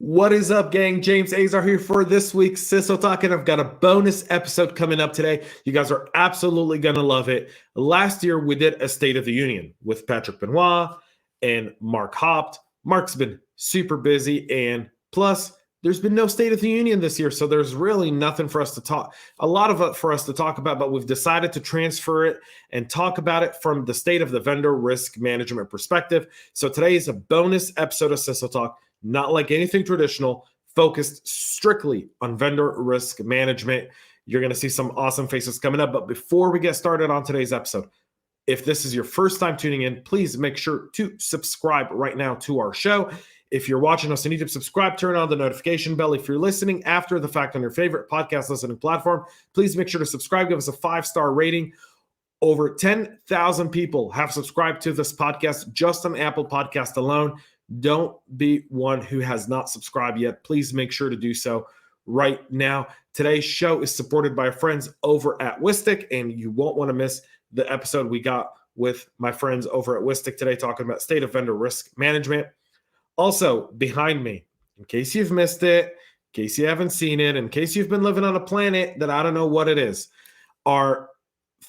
What is up, gang? James Azar here for this week's CISO Talk, and I've got a bonus episode coming up today. You guys are absolutely going to love it. Last year, we did a State of the Union with Patrick Benoit and Mark Hopt. Mark's been super busy, and plus, there's been no State of the Union this year, so there's really nothing for us to talk, a lot of it for us to talk about, but we've decided to transfer it and talk about it from the state of the vendor risk management perspective. So today is a bonus episode of CISO Talk, not like anything traditional, focused strictly on vendor risk management. You're going to see some awesome faces coming up, but before we get started on today's episode, if this is your first time tuning in, please make sure to subscribe right now to our show. If you're watching us, you need to subscribe, turn on the notification bell. If you're listening after the fact on your favorite podcast listening platform, please make sure to subscribe, give us a 5-star rating. Over 10,000 people have subscribed to this podcast just on Apple Podcast alone. Don't be one who has not subscribed yet. Please make sure to do so right now. Today's show is supported by our friends over at Whistic, and you won't want to miss the episode we got with my friends over at Whistic today talking about state of vendor risk management. Also, behind me, in case you've missed it, in case you haven't seen it, in case you've been living on a planet that I don't know what it is, our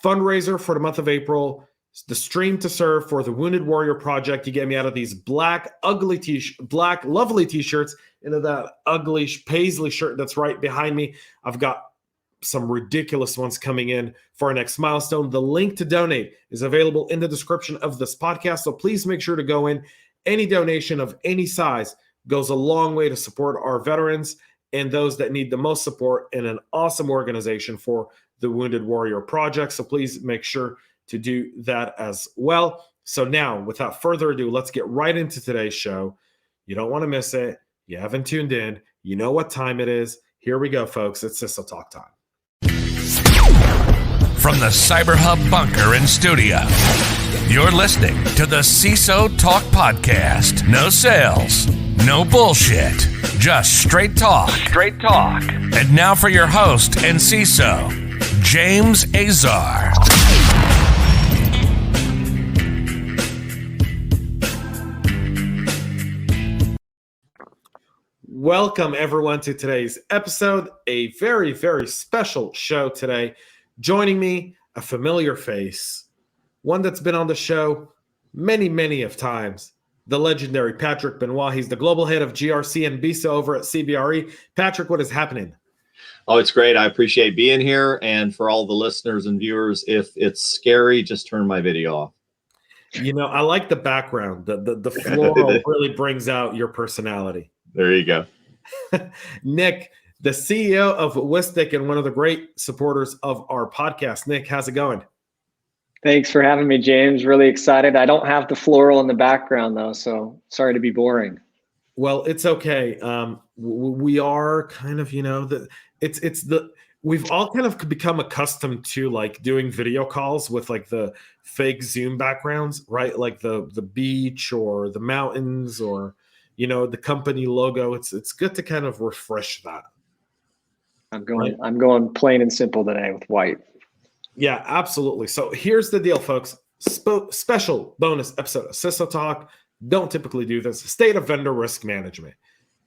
fundraiser for the month of April, the stream to serve for the Wounded Warrior Project. You get me out of these black, ugly black, lovely t-shirts into that ugly paisley shirt that's right behind me. I've got some ridiculous ones coming in for our next milestone. The link to donate is available in the description of this podcast, so please make sure to go in. Any donation of any size goes a long way to support our veterans and those that need the most support in an awesome organization for the Wounded Warrior Project. So please make sure to do that as well. So now, without further ado, let's get right into today's show. You don't want to miss it. You haven't tuned in. You know what time it is. Here we go, folks. It's CISO Talk time. From the CyberHub bunker and studio, you're listening to the CISO Talk podcast. No sales, no bullshit, just straight talk. Straight talk. And now for your host and CISO, James Azar. Welcome, everyone, to today's episode. A very, very special show today. Joining me, a familiar face, one that's been on the show many, many of times, the legendary Patrick Benoit. He's the global head of GRC and BISO over at CBRE. Patrick, what is happening? Oh, it's great. I appreciate being here. And for all the listeners and viewers, if it's scary, just turn my video off. You know, I like the background. The floral really brings out your personality. There you go. Nick, the CEO of Whistic and one of the great supporters of our podcast. Nick, how's it going? Thanks for having me, James. Really excited. I don't have the floral in the background, though, so sorry to be boring. Well, it's okay. We are kind of, we've all kind of become accustomed to like doing video calls with like the fake Zoom backgrounds, right? Like the beach or the mountains or, the company logo. It's good to kind of refresh that. I'm going plain and simple today with white. Yeah, absolutely. So here's the deal, folks. Special bonus episode of CISO Talk. Don't typically do this. State of vendor risk management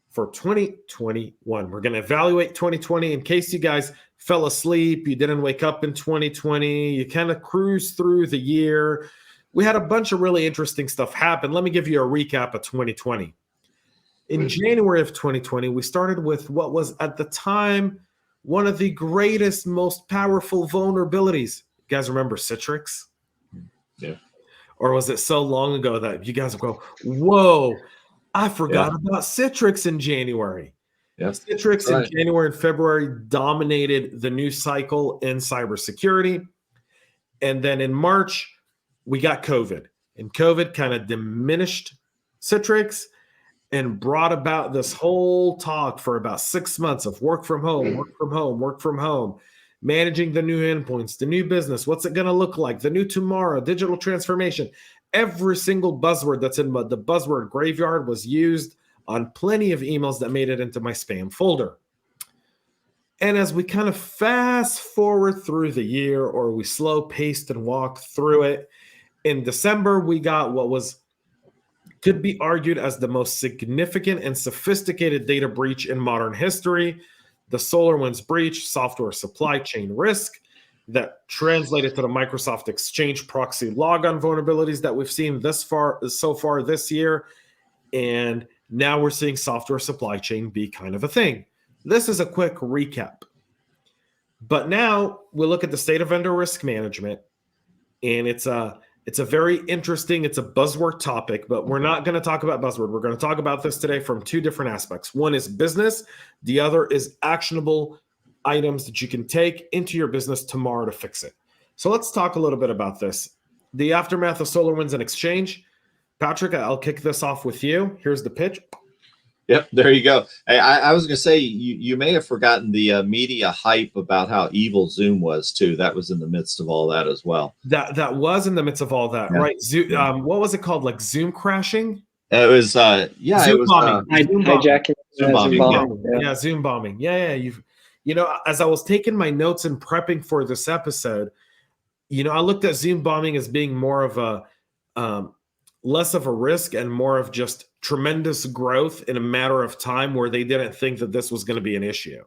for 2021. We're going to evaluate 2020 in case you guys fell asleep, you didn't wake up in 2020, you kind of cruised through the year. We had a bunch of really interesting stuff happen. Let me give you a recap of 2020. In January of 2020, we started with what was at the time one of the greatest, most powerful vulnerabilities. You guys remember Citrix? Yeah. Or was it so long ago that you guys go, whoa, I forgot about Citrix in January. Yeah. Citrix in January and February dominated the news cycle in cybersecurity. And then in March, we got COVID. And COVID kind of diminished Citrix and brought about this whole talk for about 6 months of work from home, managing the new endpoints, the new business, what's it going to look like, the new tomorrow, digital transformation. Every single buzzword that's in the buzzword graveyard was used on plenty of emails that made it into my spam folder. And as we kind of fast forward through the year, or we slow paced and walk through it, in December, we got what was could be argued as the most significant and sophisticated data breach in modern history. The SolarWinds breach, software supply chain risk, that translated to the Microsoft Exchange proxy logon vulnerabilities that we've seen so far this year. And now we're seeing software supply chain be kind of a thing. This is a quick recap. But now we'll look at the state of vendor risk management, and it's a very interesting, it's a buzzword topic, but we're not going to talk about buzzword. We're going to talk about this today from two different aspects. One is business. The other is actionable items that you can take into your business tomorrow to fix it. So let's talk a little bit about this. The aftermath of SolarWinds and Exchange. Patrick, I'll kick this off with you. Here's the pitch. Yep, there you go. I was going to say, you may have forgotten the media hype about how evil Zoom was too. That was in the midst of all that as well. That was in the midst of all that, yeah. Right? Zoom, what was it called? Like Zoom crashing? It was, Zoom it was bombing. Hijacking. Zoom bombing. Yeah, Zoom bombing. Yeah. You know, as I was taking my notes and prepping for this episode, you know, I looked at Zoom bombing as being more of a less of a risk and more of just tremendous growth in a matter of time, where they didn't think that this was going to be an issue.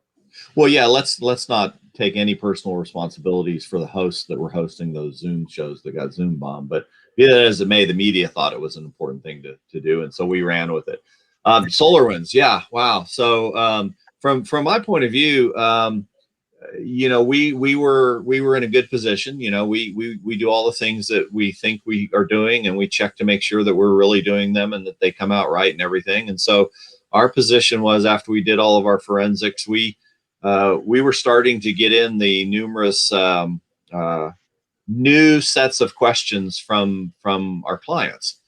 Well, yeah, let's not take any personal responsibilities for the hosts that were hosting those Zoom shows that got Zoom bombed. But be that as it may, the media thought it was an important thing to do, and so we ran with it. SolarWinds, yeah, wow. So from my point of view, you know, we were in a good position. You know, we do all the things that we think we are doing, and we check to make sure that we're really doing them and that they come out right and everything. And so our position was, after we did all of our forensics, we were starting to get in the numerous new sets of questions from our clients.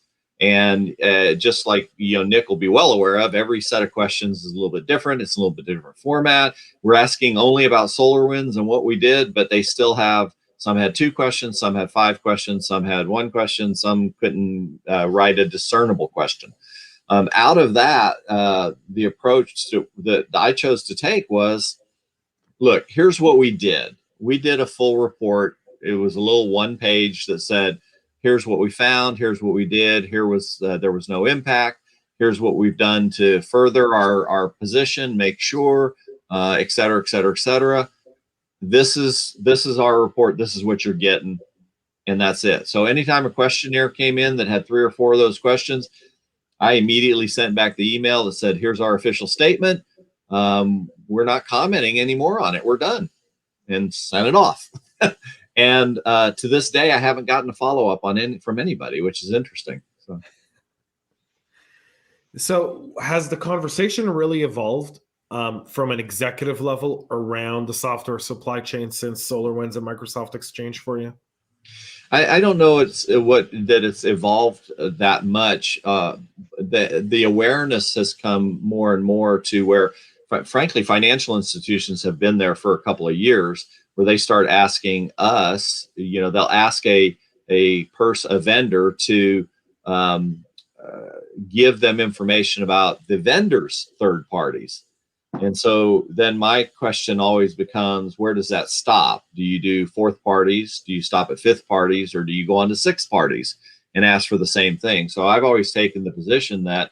And just like, you know, Nick will be well aware of, every set of questions is a little bit different. It's a little bit different format. We're asking only about SolarWinds and what we did, but they still have, some had 2 questions, some had 5 questions, some had 1 question, some couldn't write a discernible question. Out of that, the approach that I chose to take was, look, here's what we did. We did a full report. It was a little 1-page that said, here's what we found, here's what we did, here was there was no impact, here's what we've done to further our position, make sure, et cetera, et cetera, et cetera. This is our report, this is what you're getting, and that's it. So anytime a questionnaire came in that had 3 or 4 of those questions, I immediately sent back the email that said, here's our official statement. We're not commenting anymore on it, we're done, and sent it off. And to this day, I haven't gotten a follow-up from anybody, which is interesting. So has the conversation really evolved from an executive level around the software supply chain since SolarWinds and Microsoft Exchange for you? I don't know it's evolved that much. The awareness has come more and more to where, frankly, financial institutions have been there for a couple of years, where they start asking us, you know, they'll ask a vendor to give them information about the vendor's third parties. And so then my question always becomes, where does that stop? Do you do 4th parties? Do you stop at 5th parties? Or do you go on to 6th parties and ask for the same thing? So I've always taken the position that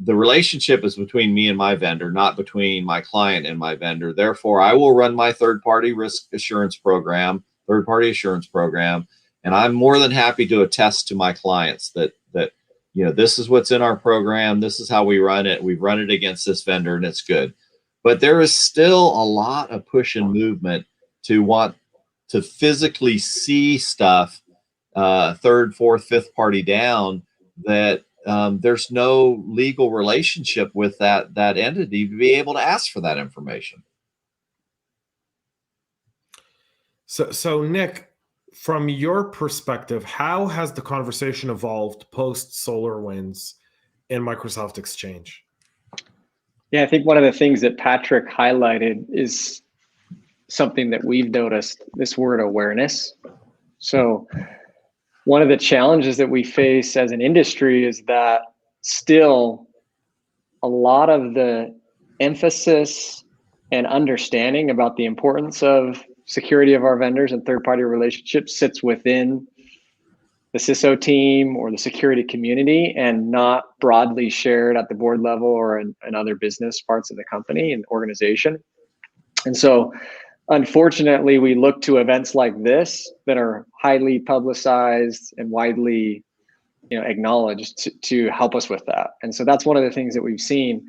the relationship is between me and my vendor, not between my client and my vendor. Therefore, I will run my third-party risk assurance program, third-party assurance program, and I'm more than happy to attest to my clients that you know, this is what's in our program, this is how we run it. We've run it against this vendor, and it's good. But there is still a lot of push and movement to want to physically see stuff 3rd, 4th, 5th party down, that there's no legal relationship with that entity to be able to ask for that information. So Nick, from your perspective, how has the conversation evolved post SolarWinds and Microsoft Exchange? Yeah, I think one of the things that Patrick highlighted is something that we've noticed, this word awareness. So one of the challenges that we face as an industry is that still a lot of the emphasis and understanding about the importance of security of our vendors and third-party relationships sits within the CISO team or the security community and not broadly shared at the board level or in other business parts of the company and organization. And so unfortunately, we look to events like this that are highly publicized and widely acknowledged to help us with that. And so that's one of the things that we've seen.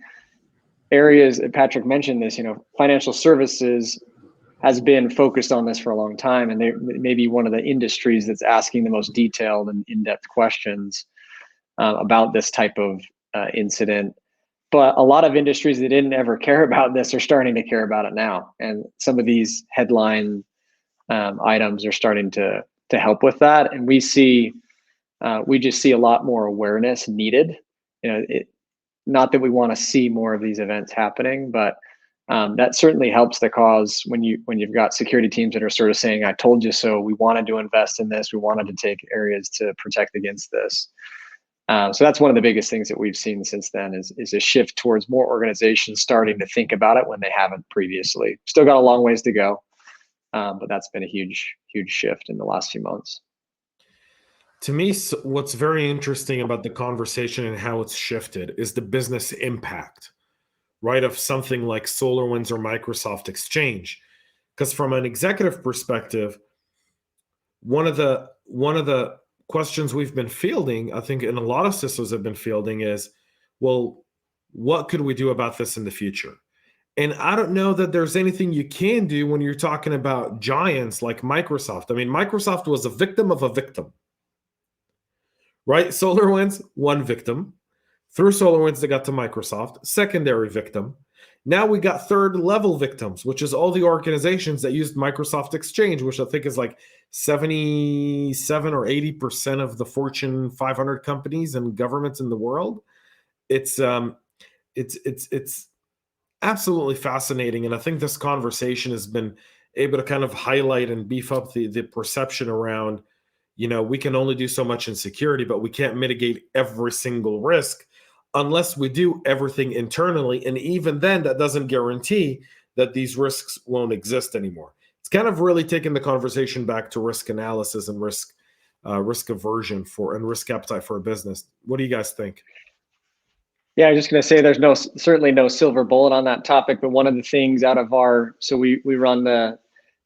Areas, Patrick mentioned this, financial services has been focused on this for a long time, and they may be one of the industries that's asking the most detailed and in-depth questions about this type of incident. But a lot of industries that didn't ever care about this are starting to care about it now, and some of these headline items are starting to help with that. And we just see a lot more awareness needed. Not that we want to see more of these events happening, but that certainly helps the cause when you've got security teams that are sort of saying, "I told you so. We wanted to invest in this. We wanted to take areas to protect against this." So that's one of the biggest things that we've seen since then is a shift towards more organizations starting to think about it when they haven't previously. Still got a long ways to go, but that's been a huge shift in the last few months. To me, what's very interesting about the conversation and how it's shifted is the business impact, right, of something like SolarWinds or Microsoft Exchange. Because from an executive perspective, one of the questions we've been fielding, I think, and a lot of CISOs have been fielding is, well, what could we do about this in the future? And I don't know that there's anything you can do when you're talking about giants like Microsoft. I mean, Microsoft was a victim of a victim. Right? SolarWinds, one victim. Through SolarWinds, they got to Microsoft, secondary victim. Now we got third level victims, which is all the organizations that used Microsoft Exchange, which I think is like 77 or 80% of the Fortune 500 companies and governments in the world. It's absolutely fascinating. And I think this conversation has been able to kind of highlight and beef up the perception around, we can only do so much in security, but we can't mitigate every single risk unless we do everything internally. And even then, that doesn't guarantee that these risks won't exist anymore. It's kind of really taking the conversation back to risk analysis and risk aversion and risk appetite for a business. What do you guys think? Yeah, I'm just going to say there's certainly no silver bullet on that topic, but one of the things so we run the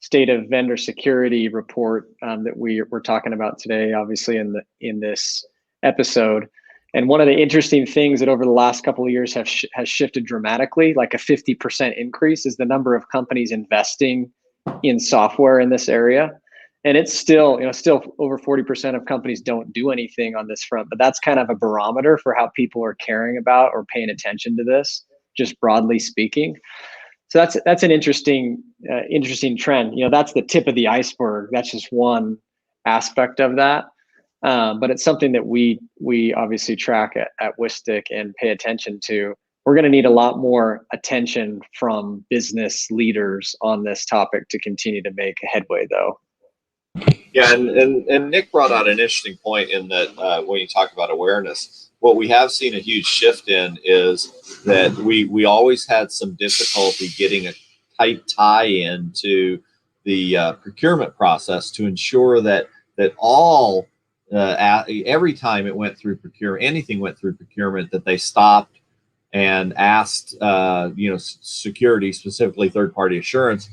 State of Vendor Security report that we're talking about today, obviously in this episode. And one of the interesting things that over the last couple of years has shifted dramatically, like a 50% increase, is the number of companies investing in software in this area. And it's still over 40% of companies don't do anything on this front, but that's kind of a barometer for how people are caring about or paying attention to this, just broadly speaking. So that's an interesting trend. That's the tip of the iceberg. That's just one aspect of that. But it's something that we obviously track at Whistic and pay attention to. We're going to need a lot more attention from business leaders on this topic to continue to make a headway, though. Yeah, and Nick brought out an interesting point in that when you talk about awareness, what we have seen a huge shift in is that we always had some difficulty getting a tight tie-in to the procurement process to ensure that all every time it went through procurement, anything went through procurement, that they stopped and asked security, specifically third-party assurance,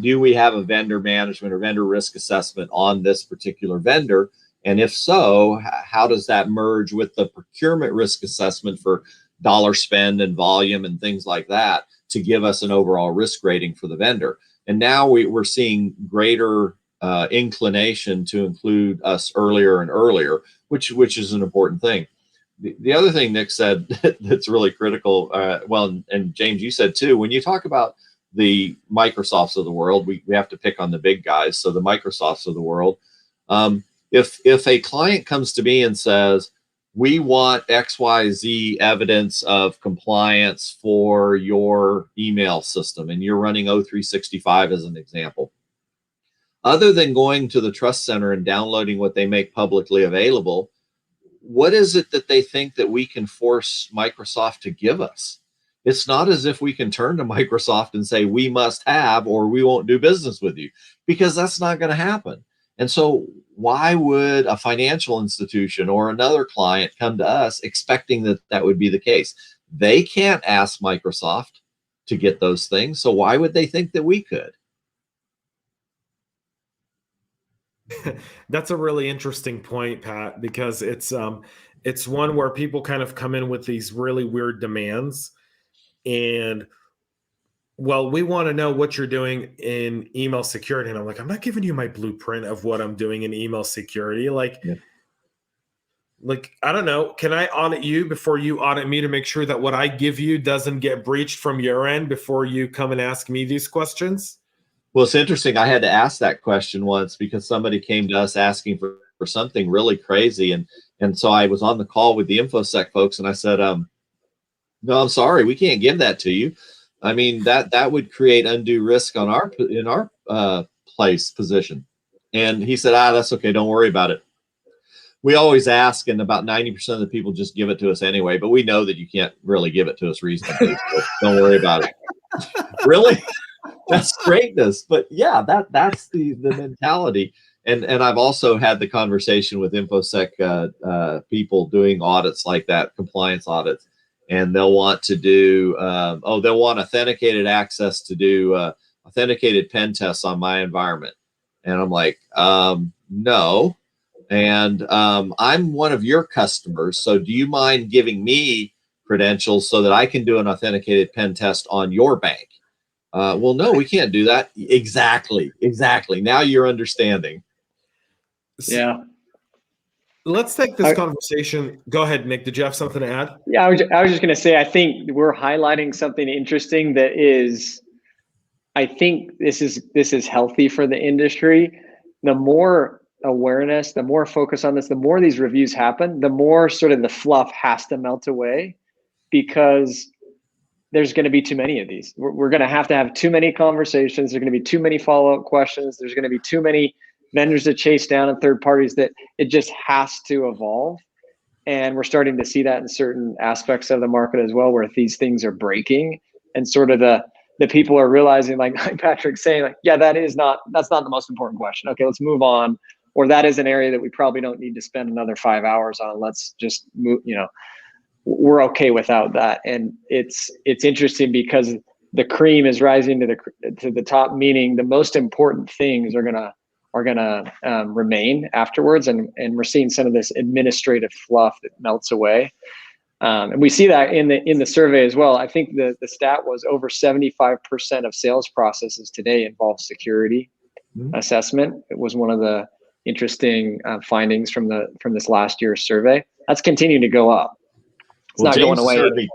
do we have a vendor management or vendor risk assessment on this particular vendor? And if so, how does that merge with the procurement risk assessment for dollar spend and volume and things like that to give us an overall risk rating for the vendor? And now we're seeing greater inclination to include us earlier and earlier, which is an important thing. The other thing Nick said that's really critical, and James, you said too, when you talk about the Microsofts of the world, we have to pick on the big guys. So the Microsofts of the world, if a client comes to me and says, we want XYZ evidence of compliance for your email system, and you're running O365 as an example, other than going to the Trust Center and downloading what they make publicly available, what is it that they think that we can force Microsoft to give us? It's not as if we can turn to Microsoft and say, we must have, or we won't do business with you, because that's not going to happen. And so why would a financial institution or another client come to us expecting that that would be the case? They can't ask Microsoft to get those things. So why would they think that we could? That's a really interesting point, Pat, because it's one where people kind of come in with these really weird demands, and well, we want to know what you're doing in email security. And I'm like, I'm not giving you my blueprint of what I'm doing in email security. Like, I don't know. Can I audit you before you audit me to make sure that what I give you doesn't get breached from your end before you come and ask me these questions? Well, it's interesting. I had to ask that question once because somebody came to us asking for something really crazy. And so I was on the call with the InfoSec folks and I said, no, I'm sorry, we can't give that to you. I mean, that would create undue risk on our position. And he said, that's okay. Don't worry about it. We always ask, and about 90% of the people just give it to us anyway, but we know that you can't really give it to us reasonably. So don't worry about it. Really? That's greatness. But yeah, that's the mentality. And I've also had the conversation with InfoSec people doing audits like that, compliance audits. And they'll want to do, they'll want authenticated access to do authenticated pen tests on my environment. And I'm like, no. And I'm one of your customers. So do you mind giving me credentials so that I can do an authenticated pen test on your bank? Well, no, we can't do that. Exactly. Now you're understanding. Yeah. Let's take this conversation. Go ahead, Nick. Did you have something to add? Yeah, I was just going to say, I think we're highlighting something interesting that is, I think this is healthy for the industry. The more awareness, the more focus on this, the more these reviews happen, the more sort of the fluff has to melt away, because there's going to be too many of these. We're going to have too many conversations. There's going to be too many follow-up questions. There's going to be too many vendors to chase down and third parties, that it just has to evolve. And we're starting to see that in certain aspects of the market as well, where these things are breaking and sort of the people are realizing, like Patrick's saying, like, yeah, that's not the most important question. Okay, let's move on. Or that is an area that we probably don't need to spend another 5 hours on. Let's just move, we're okay without that. And it's interesting because the cream is rising to the top, meaning the most important things are gonna remain afterwards, and we're seeing some of this administrative fluff that melts away, and we see that in the survey as well. I think the stat was over 75% of sales processes today involve security assessment. It was one of the interesting findings from this last year's survey. That's continuing to go up. It's not going away.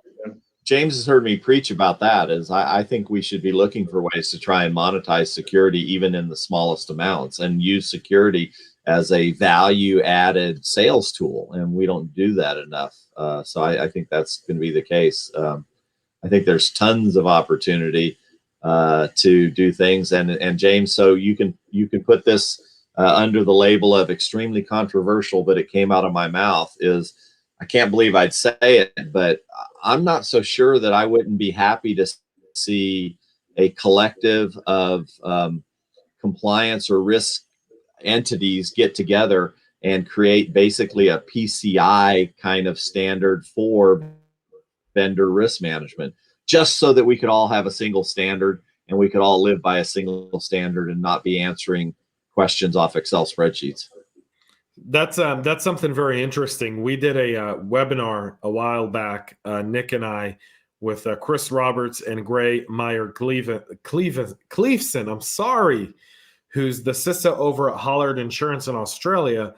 James has heard me preach about that. I think we should be looking for ways to try and monetize security even in the smallest amounts, and use security as a value-added sales tool. And we don't do that enough. So I think that's going to be the case. I think there's tons of opportunity to do things. And James, so you can put this under the label of extremely controversial, but it came out of my mouth, is I can't believe I'd say it, but I'm not so sure that I wouldn't be happy to see a collective of compliance or risk entities get together and create basically a PCI kind of standard for vendor risk management, just so that we could all have a single standard and we could all live by a single standard and not be answering questions off Excel spreadsheets. That's something very interesting. We did a webinar a while back, Nick and I, with Chris Roberts and Gray Meyer Cleveson. I'm sorry, who's the CISO over at Hollard Insurance in Australia,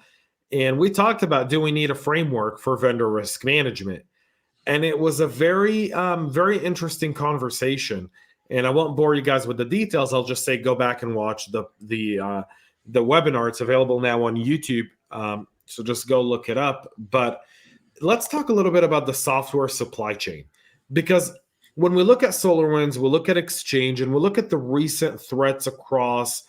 and we talked about, do we need a framework for vendor risk management? And it was a very very interesting conversation. And I won't bore you guys with the details. I'll just say go back and watch the webinar. It's available now on YouTube. So just go look it up. But let's talk a little bit about the software supply chain, because when we look at SolarWinds, we look at Exchange, and we look at the recent threats across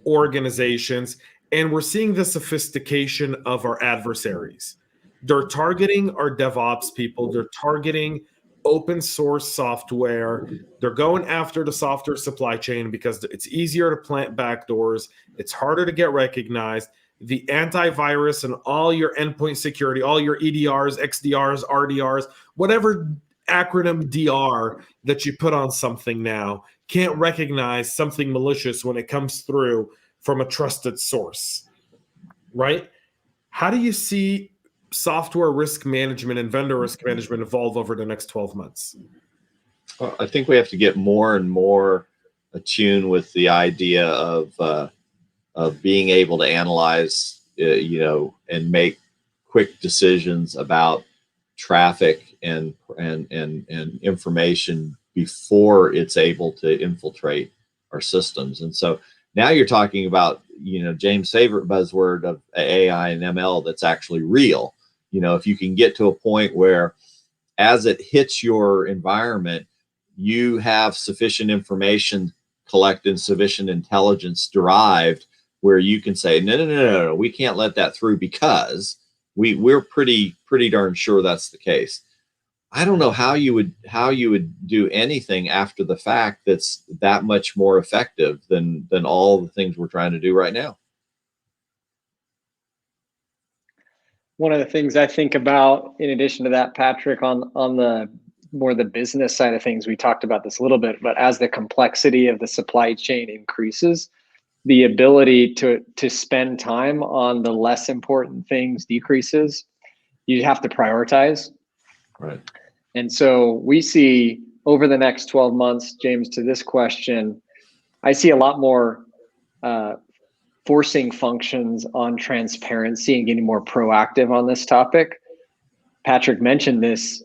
organizations, and we're seeing the sophistication of our adversaries. They're targeting our DevOps people. They're targeting open source software. They're going after the software supply chain because it's easier to plant backdoors. It's harder to get recognized. The antivirus and all your endpoint security, all your EDRs, XDRs, RDRs, whatever acronym DR that you put on something now can't recognize something malicious when it comes through from a trusted source, right? How do you see software risk management and vendor risk management evolve over the next 12 months? Well, I think we have to get more and more attuned with the idea of being able to analyze, and make quick decisions about traffic and information before it's able to infiltrate our systems. And so now you're talking about, James' favorite buzzword of AI and ML that's actually real. If you can get to a point where as it hits your environment, you have sufficient information collected, sufficient intelligence derived where you can say, no, we can't let that through because we're pretty darn sure that's the case. I don't know how you would do anything after the fact that's that much more effective than all the things we're trying to do right now. One of the things I think about, in addition to that, Patrick, on the more the business side of things, we talked about this a little bit, but as the complexity of the supply chain increases, the ability to spend time on the less important things decreases. You have to prioritize. Right. And so we see over the next 12 months, James, to this question, I see a lot more forcing functions on transparency and getting more proactive on this topic. Patrick mentioned this,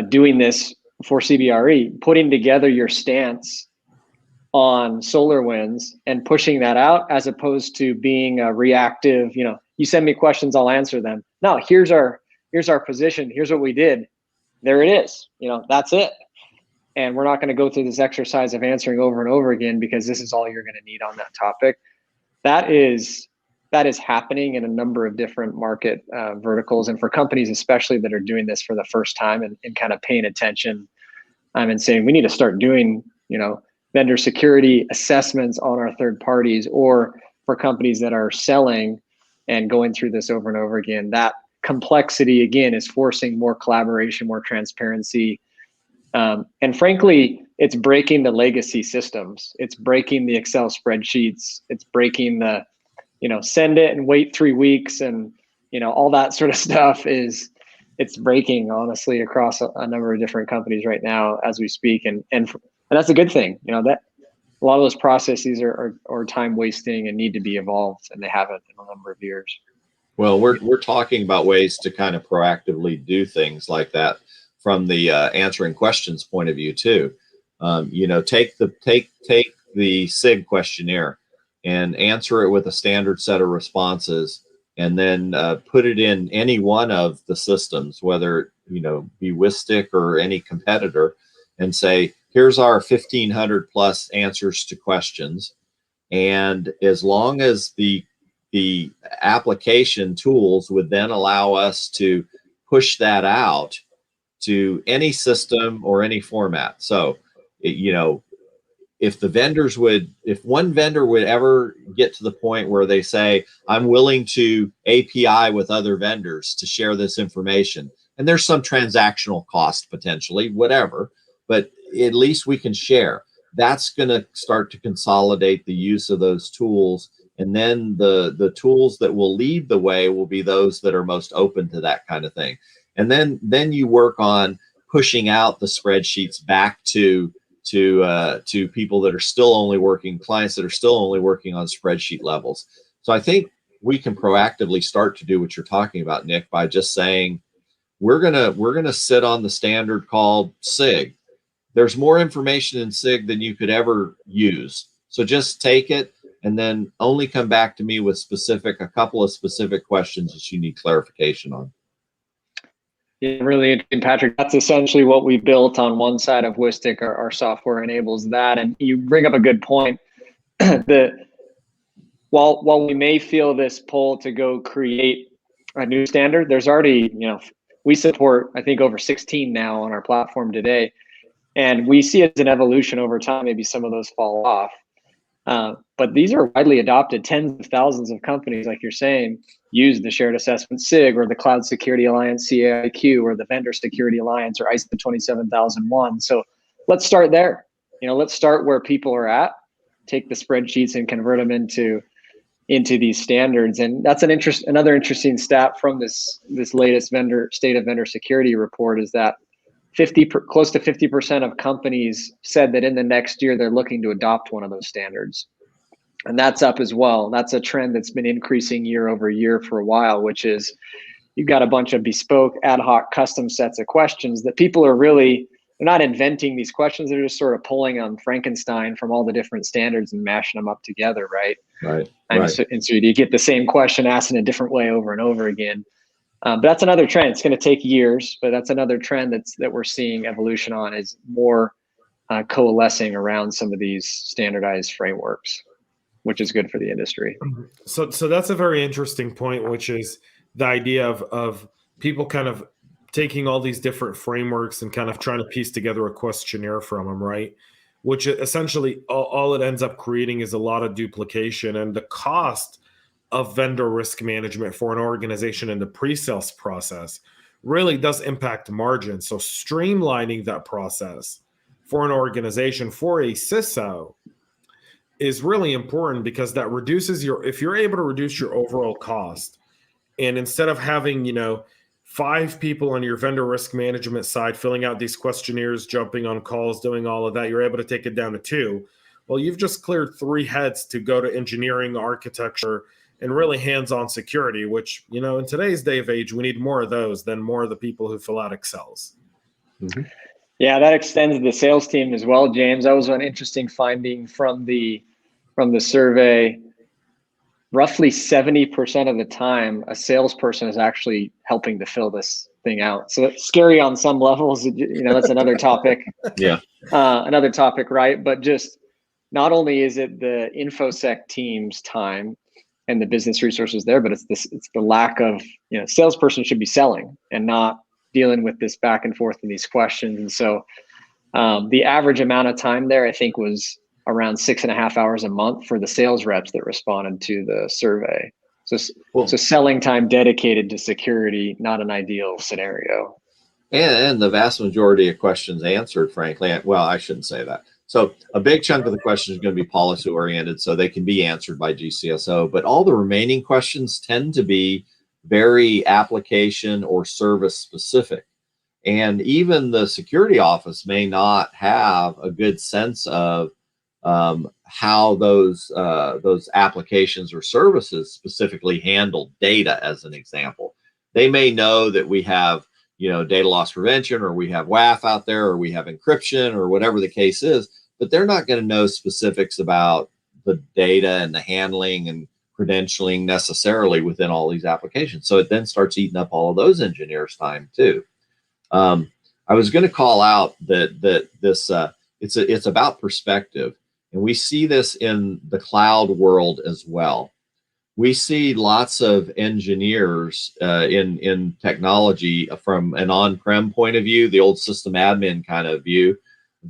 doing this for CBRE, putting together your stance on SolarWinds and pushing that out as opposed to being a reactive, you send me questions, I'll answer them. No, here's our position. Here's what we did. There it is. That's it. And we're not going to go through this exercise of answering over and over again because this is all you're going to need on that topic. That is happening in a number of different market verticals, and for companies especially that are doing this for the first time and kind of paying attention and saying we need to start doing vendor security assessments on our third parties, or for companies that are selling and going through this over and over again. That complexity again is forcing more collaboration, more transparency, and frankly, it's breaking the legacy systems. It's breaking the Excel spreadsheets. It's breaking the, send it and wait 3 weeks and, all that sort of stuff it's breaking honestly across a number of different companies right now as we speak. And that's a good thing, that a lot of those processes are time wasting and need to be evolved, and they haven't in a number of years. Well, we're talking about ways to kind of proactively do things like that from the answering questions point of view too. Take the SIG questionnaire and answer it with a standard set of responses, and then put it in any one of the systems, whether be Whistic or any competitor, and say, here's our 1,500 plus answers to questions. And as long as the application tools would then allow us to push that out to any system or any format. So, if one vendor would ever get to the point where they say, I'm willing to API with other vendors to share this information, and there's some transactional cost potentially, whatever, but at least we can share. That's going to start to consolidate the use of those tools. And then the tools that will lead the way will be those that are most open to that kind of thing. And then you work on pushing out the spreadsheets back to people that are still only working, clients that are still only working on spreadsheet levels. So I think we can proactively start to do what you're talking about, Nick, by just saying, we're gonna sit on the standard called SIG. There's more information in SIG than you could ever use. So just take it and then only come back to me with a couple of specific questions that you need clarification on. Yeah, really interesting, Patrick. That's essentially what we built on one side of Whistic. Our software enables that. And you bring up a good point that while we may feel this pull to go create a new standard, there's already, we support, I think, over 16 now on our platform today. And we see it as an evolution over time. Maybe some of those fall off. But these are widely adopted. Tens of thousands of companies, like you're saying, use the Shared Assessment SIG or the Cloud Security Alliance CAIQ or the Vendor Security Alliance or ISO 27001. So let's start there. Let's start where people are at, take the spreadsheets and convert them into these standards. And that's another interesting stat from this latest state of vendor security report is that close to 50% of companies said that in the next year they're looking to adopt one of those standards. And that's up as well. That's a trend that's been increasing year over year for a while, which is you've got a bunch of bespoke, ad hoc, custom sets of questions that people are they're not inventing these questions. They're just sort of pulling on Frankenstein from all the different standards and mashing them up together, right? Right. So you get the same question asked in a different way over and over again. But that's another trend. It's going to take years, but that's another trend that we're seeing evolution on is more coalescing around some of these standardized frameworks, which is good for the industry. So that's a very interesting point, which is the idea of people kind of taking all these different frameworks and kind of trying to piece together a questionnaire from them, right? Which essentially all it ends up creating is a lot of duplication, and the cost of vendor risk management for an organization in the pre-sales process really does impact margin. So streamlining that process for an organization, for a CISO, is really important because that reduces if you're able to reduce your overall cost, and instead of having, 5 people on your vendor risk management side filling out these questionnaires, jumping on calls, doing all of that, you're able to take it down to 2. Well, you've just cleared 3 heads to go to engineering, architecture, and really hands-on security, which, in today's day of age, we need more of those than more of the people who fill out Excels. Mm-hmm. Yeah, that extends the sales team as well, James. That was an interesting finding from the survey. Roughly 70% of the time, a salesperson is actually helping to fill this thing out. So it's scary on some levels. That's another topic. Yeah. Another topic, right? But just not only is it the InfoSec team's time and the business resources there, but it's the lack of, salesperson should be selling and not dealing with this back and forth and these questions. And so the average amount of time there, I think, was around 6.5 hours a month for the sales reps that responded to the survey. So selling time dedicated to security, not an ideal scenario. And the vast majority of questions answered, frankly, well, I shouldn't say that. So a big chunk of the questions is going to be policy oriented, so they can be answered by GCSO, but all the remaining questions tend to be very application or service specific. And even the security office may not have a good sense of how those applications or services specifically handle data, as an example. They may know that we have, data loss prevention, or we have WAF out there, or we have encryption, or whatever the case is, but they're not going to know specifics about the data and the handling and credentialing necessarily within all these applications. So it then starts eating up all of those engineers' time too. I was going to call out that this it's about perspective, and we see this in the cloud world as well. We see lots of engineers in technology from an on-prem point of view, the old system admin kind of view,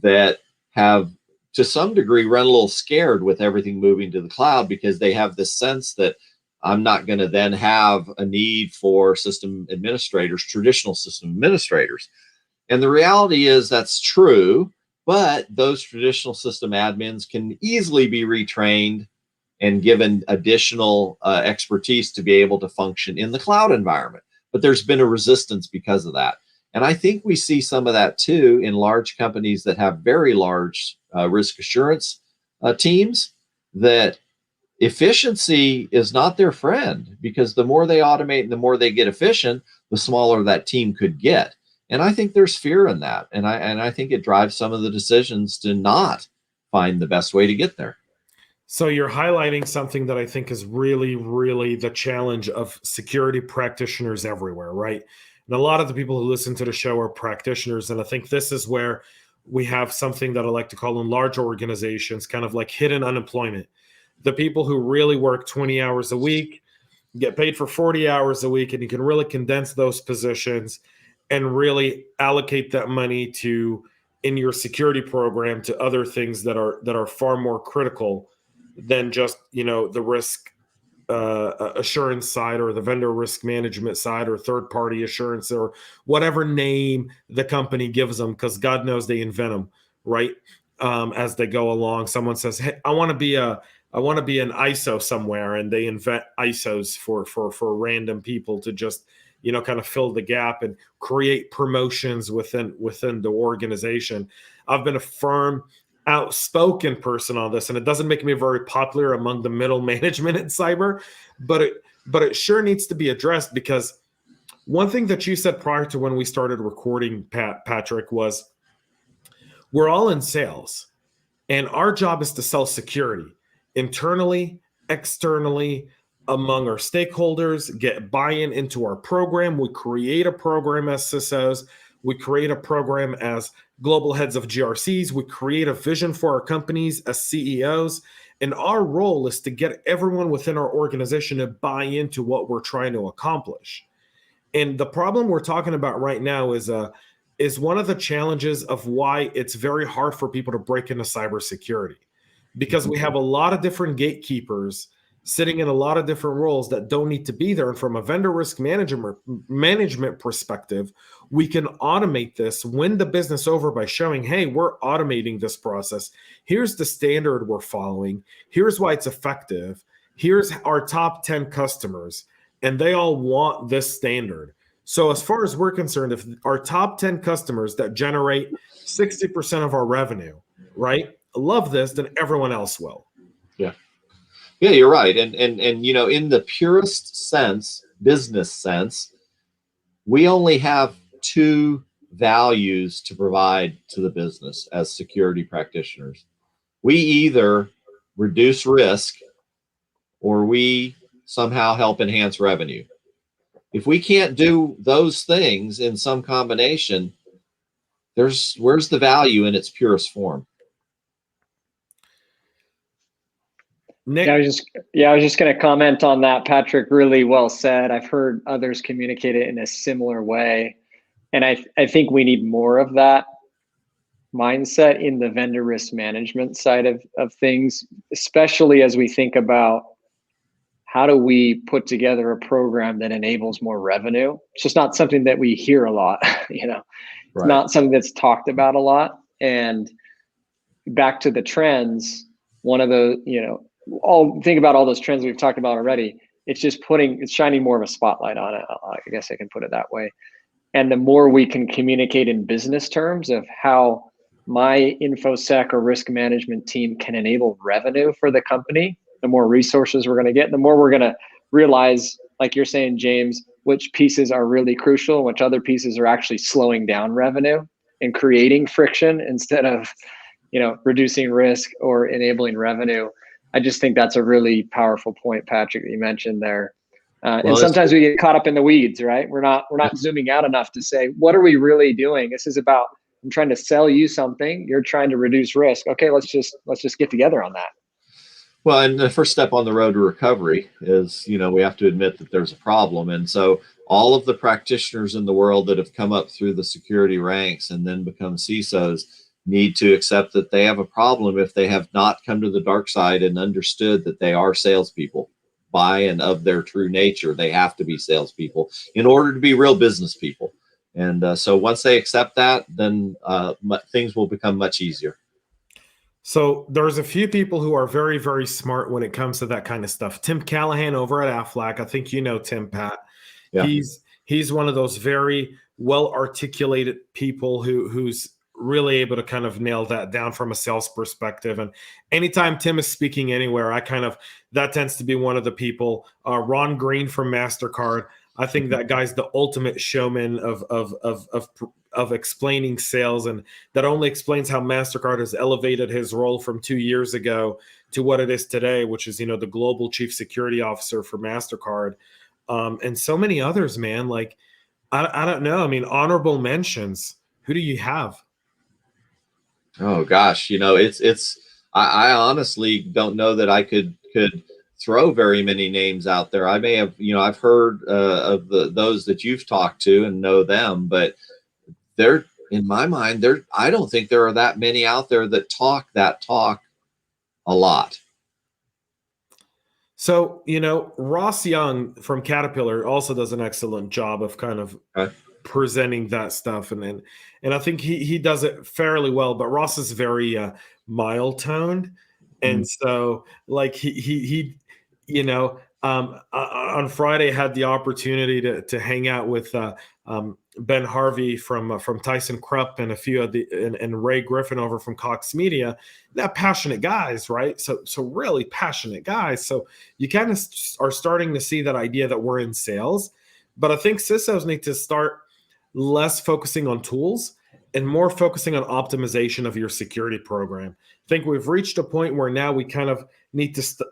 that have to some degree run a little scared with everything moving to the cloud, because they have this sense that I'm not going to then have a need for system administrators, traditional system administrators. And the reality is that's true, but those traditional system admins can easily be retrained and given additional expertise to be able to function in the cloud environment. But there's been a resistance because of that. And I think we see some of that too in large companies that have very large risk assurance teams, that efficiency is not their friend, because the more they automate and the more they get efficient, the smaller that team could get. And I think there's fear in that. And I think it drives some of the decisions to not find the best way to get there. So you're highlighting something that I think is really, really the challenge of security practitioners everywhere, right? And a lot of the people who listen to the show are practitioners. And I think this is where we have something that I like to call in large organizations, kind of like hidden unemployment. The people who really work 20 hours a week, get paid for 40 hours a week, and you can really condense those positions and really allocate that money to in your security program to other things that are far more critical than just, the risk assurance side or the vendor risk management side or third party assurance or whatever name the company gives them, because God knows they invent them, right? As they go along. Someone says, hey, I want to be an ISO somewhere, and they invent ISOs for random people to just kind of fill the gap and create promotions within the organization. I've been a firm outspoken person on this, and it doesn't make me very popular among the middle management in cyber, but it sure needs to be addressed, because one thing that you said prior to when we started recording, Patrick, was we're all in sales, and our job is to sell security internally, externally, among our stakeholders, get buy-in into our program. We create a program as CISOs. We create a program as global heads of GRCs. We create a vision for our companies as CEOs. And our role is to get everyone within our organization to buy into what we're trying to accomplish. And the problem we're talking about right now is one of the challenges of why it's very hard for people to break into cybersecurity, because we have a lot of different gatekeepers sitting in a lot of different roles that don't need to be there. And from a vendor risk management perspective, we can automate this, win the business over by showing, hey, we're automating this process. Here's the standard we're following. Here's why it's effective. Here's our top 10 customers, and they all want this standard. So as far as we're concerned, if our top 10 customers that generate 60% of our revenue, right, love this, then everyone else will. Yeah, you're right. And in the purest sense, business sense, we only have two values to provide to the business as security practitioners. We either reduce risk or we somehow help enhance revenue. If we can't do those things in some combination, where's the value in its purest form? Nick? I was just going to comment on that, Patrick. Really well said. I've heard others communicate it in a similar way, and I think we need more of that mindset in the vendor risk management side of things, especially as we think about how do we put together a program that enables more revenue. It's just not something that we hear a lot. It's Right. not something that's talked about a lot. And back to the trends, one of the think about all those trends we've talked about already. It's just it's shining more of a spotlight on it. I guess I can put it that way. And the more we can communicate in business terms of how my InfoSec or risk management team can enable revenue for the company, the more resources we're going to get, the more we're going to realize, like you're saying, James, which pieces are really crucial, which other pieces are actually slowing down revenue and creating friction instead of, reducing risk or enabling revenue. I just think that's a really powerful point, Patrick, that you mentioned there. And sometimes we get caught up in the weeds, right? We're not zooming out enough to say, what are we really doing? This is about, I'm trying to sell you something. You're trying to reduce risk. Okay, let's just get together on that. Well, and the first step on the road to recovery is, we have to admit that there's a problem. And so all of the practitioners in the world that have come up through the security ranks and then become CISOs need to accept that they have a problem if they have not come to the dark side and understood that they are salespeople by and of their true nature. They have to be salespeople in order to be real business people. And so once they accept that, then things will become much easier. So there's a few people who are very, very smart when it comes to that kind of stuff. Tim Callahan over at Aflac, I think you know Tim, Pat. Yeah. He's one of those very well-articulated people who's really able to kind of nail that down from a sales perspective. And anytime Tim is speaking anywhere, that tends to be one of the people. Ron Green from MasterCard, I think that guy's the ultimate showman of explaining sales, and that only explains how MasterCard has elevated his role from 2 years ago to what it is today, which is, the global chief security officer for MasterCard, and so many others, man. Like, I don't know. I mean, honorable mentions. Who do you have? Oh gosh, I honestly don't know that I could throw very many names out there. I may have, I've heard of those that you've talked to and know them, but they're, in my mind, I don't think there are that many out there that talk a lot. So, Ross Young from Caterpillar also does an excellent job of kind of presenting that stuff. And I think he does it fairly well, but Ross is very mild toned. And so like he on Friday had the opportunity to hang out with Ben Harvey from Tyson Krupp and a few of and Ray Griffin over from Cox Media. They're passionate guys, right? So really passionate guys. So you kind of are starting to see that idea that we're in sales. But I think CISOs need to start less focusing on tools and more focusing on optimization of your security program. I think we've reached a point where now we kind of need to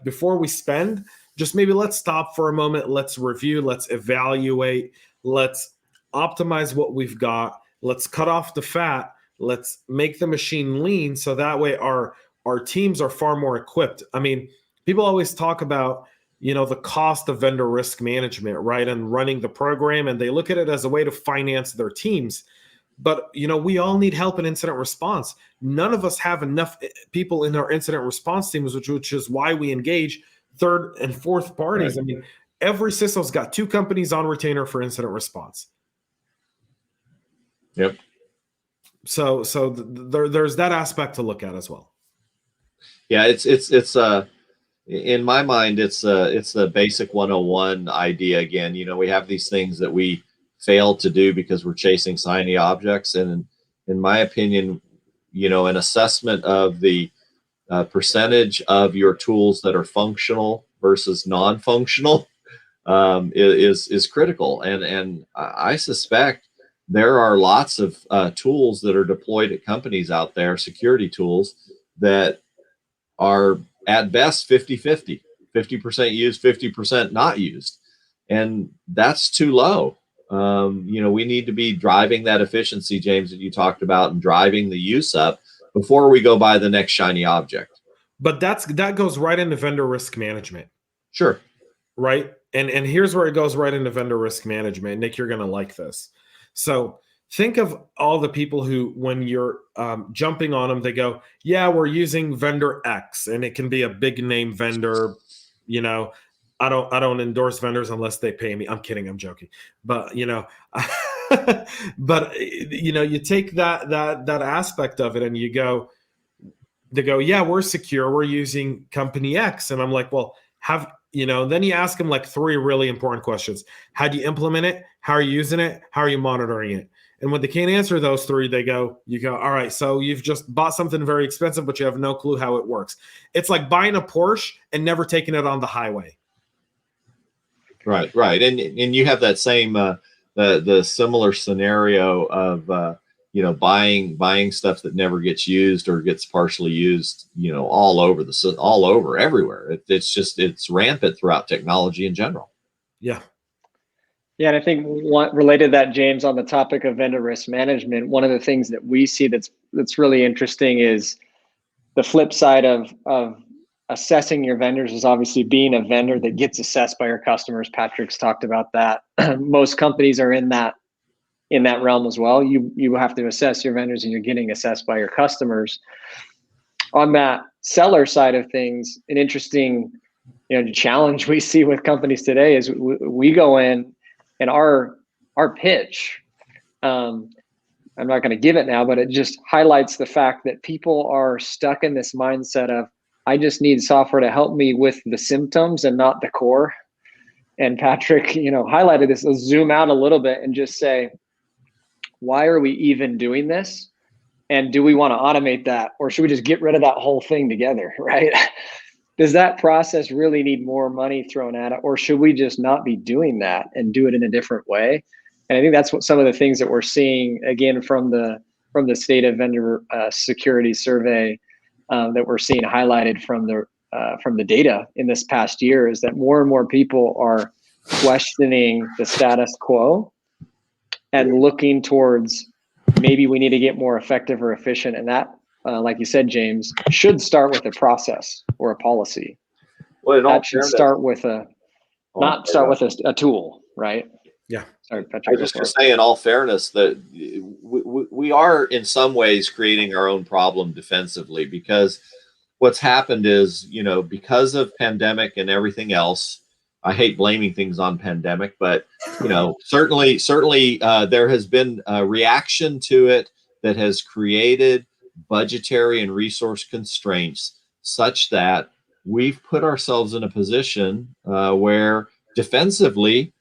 before we spend, just maybe let's stop for a moment. Let's review. Let's evaluate. Let's optimize what we've got. Let's cut off the fat. Let's make the machine lean. So that way our teams are far more equipped. I mean, people always talk about, the cost of vendor risk management, right? And running the program. And they look at it as a way to finance their teams. But, we all need help in incident response. None of us have enough people in our incident response teams, which is why we engage third and fourth parties. Right. I mean, every CISO's got 2 companies on retainer for incident response. Yep. So there's that aspect to look at as well. Yeah, it's in my mind, it's the basic 101 idea again. We have these things that we fail to do because we're chasing shiny objects. And in my opinion, an assessment of the percentage of your tools that are functional versus non-functional is critical. And I suspect there are lots of tools that are deployed at companies out there, security tools, that are at best 50-50, 50% used, 50% not used. And that's too low. We need to be driving that efficiency, James, that you talked about, and driving the use up before we go buy the next shiny object. But that goes right into vendor risk management. Sure. Right. And here's where it goes right into vendor risk management. Nick, you're going to like this. So think of all the people who, when you're jumping on them, they go, yeah, we're using vendor X, and it can be a big name vendor. I don't endorse vendors unless they pay me. I'm kidding. I'm joking. But, but, you take that aspect of it and they go, yeah, we're secure. We're using company X. And I'm like, well, then you ask them like 3 really important questions. How do you implement it? How are you using it? How are you monitoring it? And when they can't answer those 3, you go, all right, so you've just bought something very expensive, but you have no clue how it works. It's like buying a Porsche and never taking it on the highway. Right. And you have that same the similar scenario of buying stuff that never gets used or gets partially used, all over everywhere. It's rampant throughout technology in general. Yeah. Yeah, and I think related to that, James, on the topic of vendor risk management, one of the things that we see that's really interesting is the flip side of assessing your vendors is obviously being a vendor that gets assessed by your customers. Patrick's talked about that. Most companies are in that realm as well. You have to assess your vendors, and you're getting assessed by your customers. On that seller side of things, an interesting challenge we see with companies today is we go in, and our pitch, I'm not going to give it now, but it just highlights the fact that people are stuck in this mindset of, I just need software to help me with the symptoms and not the core. And Patrick, highlighted this. Let's zoom out a little bit and just say, why are we even doing this? And do we want to automate that? Or should we just get rid of that whole thing together, right? Does that process really need more money thrown at it? Or should we just not be doing that and do it in a different way? And I think that's what some of the things that we're seeing, again, from the State of Vendor Security Survey that we're seeing highlighted from the data in this past year, is that more and more people are questioning the status quo and looking towards maybe we need to get more effective or efficient. And that, like you said, James, should start with a process or a policy. Well, in all that should fairness, start with a tool, right? Yeah. Sorry, Patrick. I was just going to say, in all fairness, that we are in some ways creating our own problem defensively, because what's happened is, because of pandemic and everything else, I hate blaming things on pandemic, but certainly there has been a reaction to it that has created budgetary and resource constraints such that we've put ourselves in a position where defensively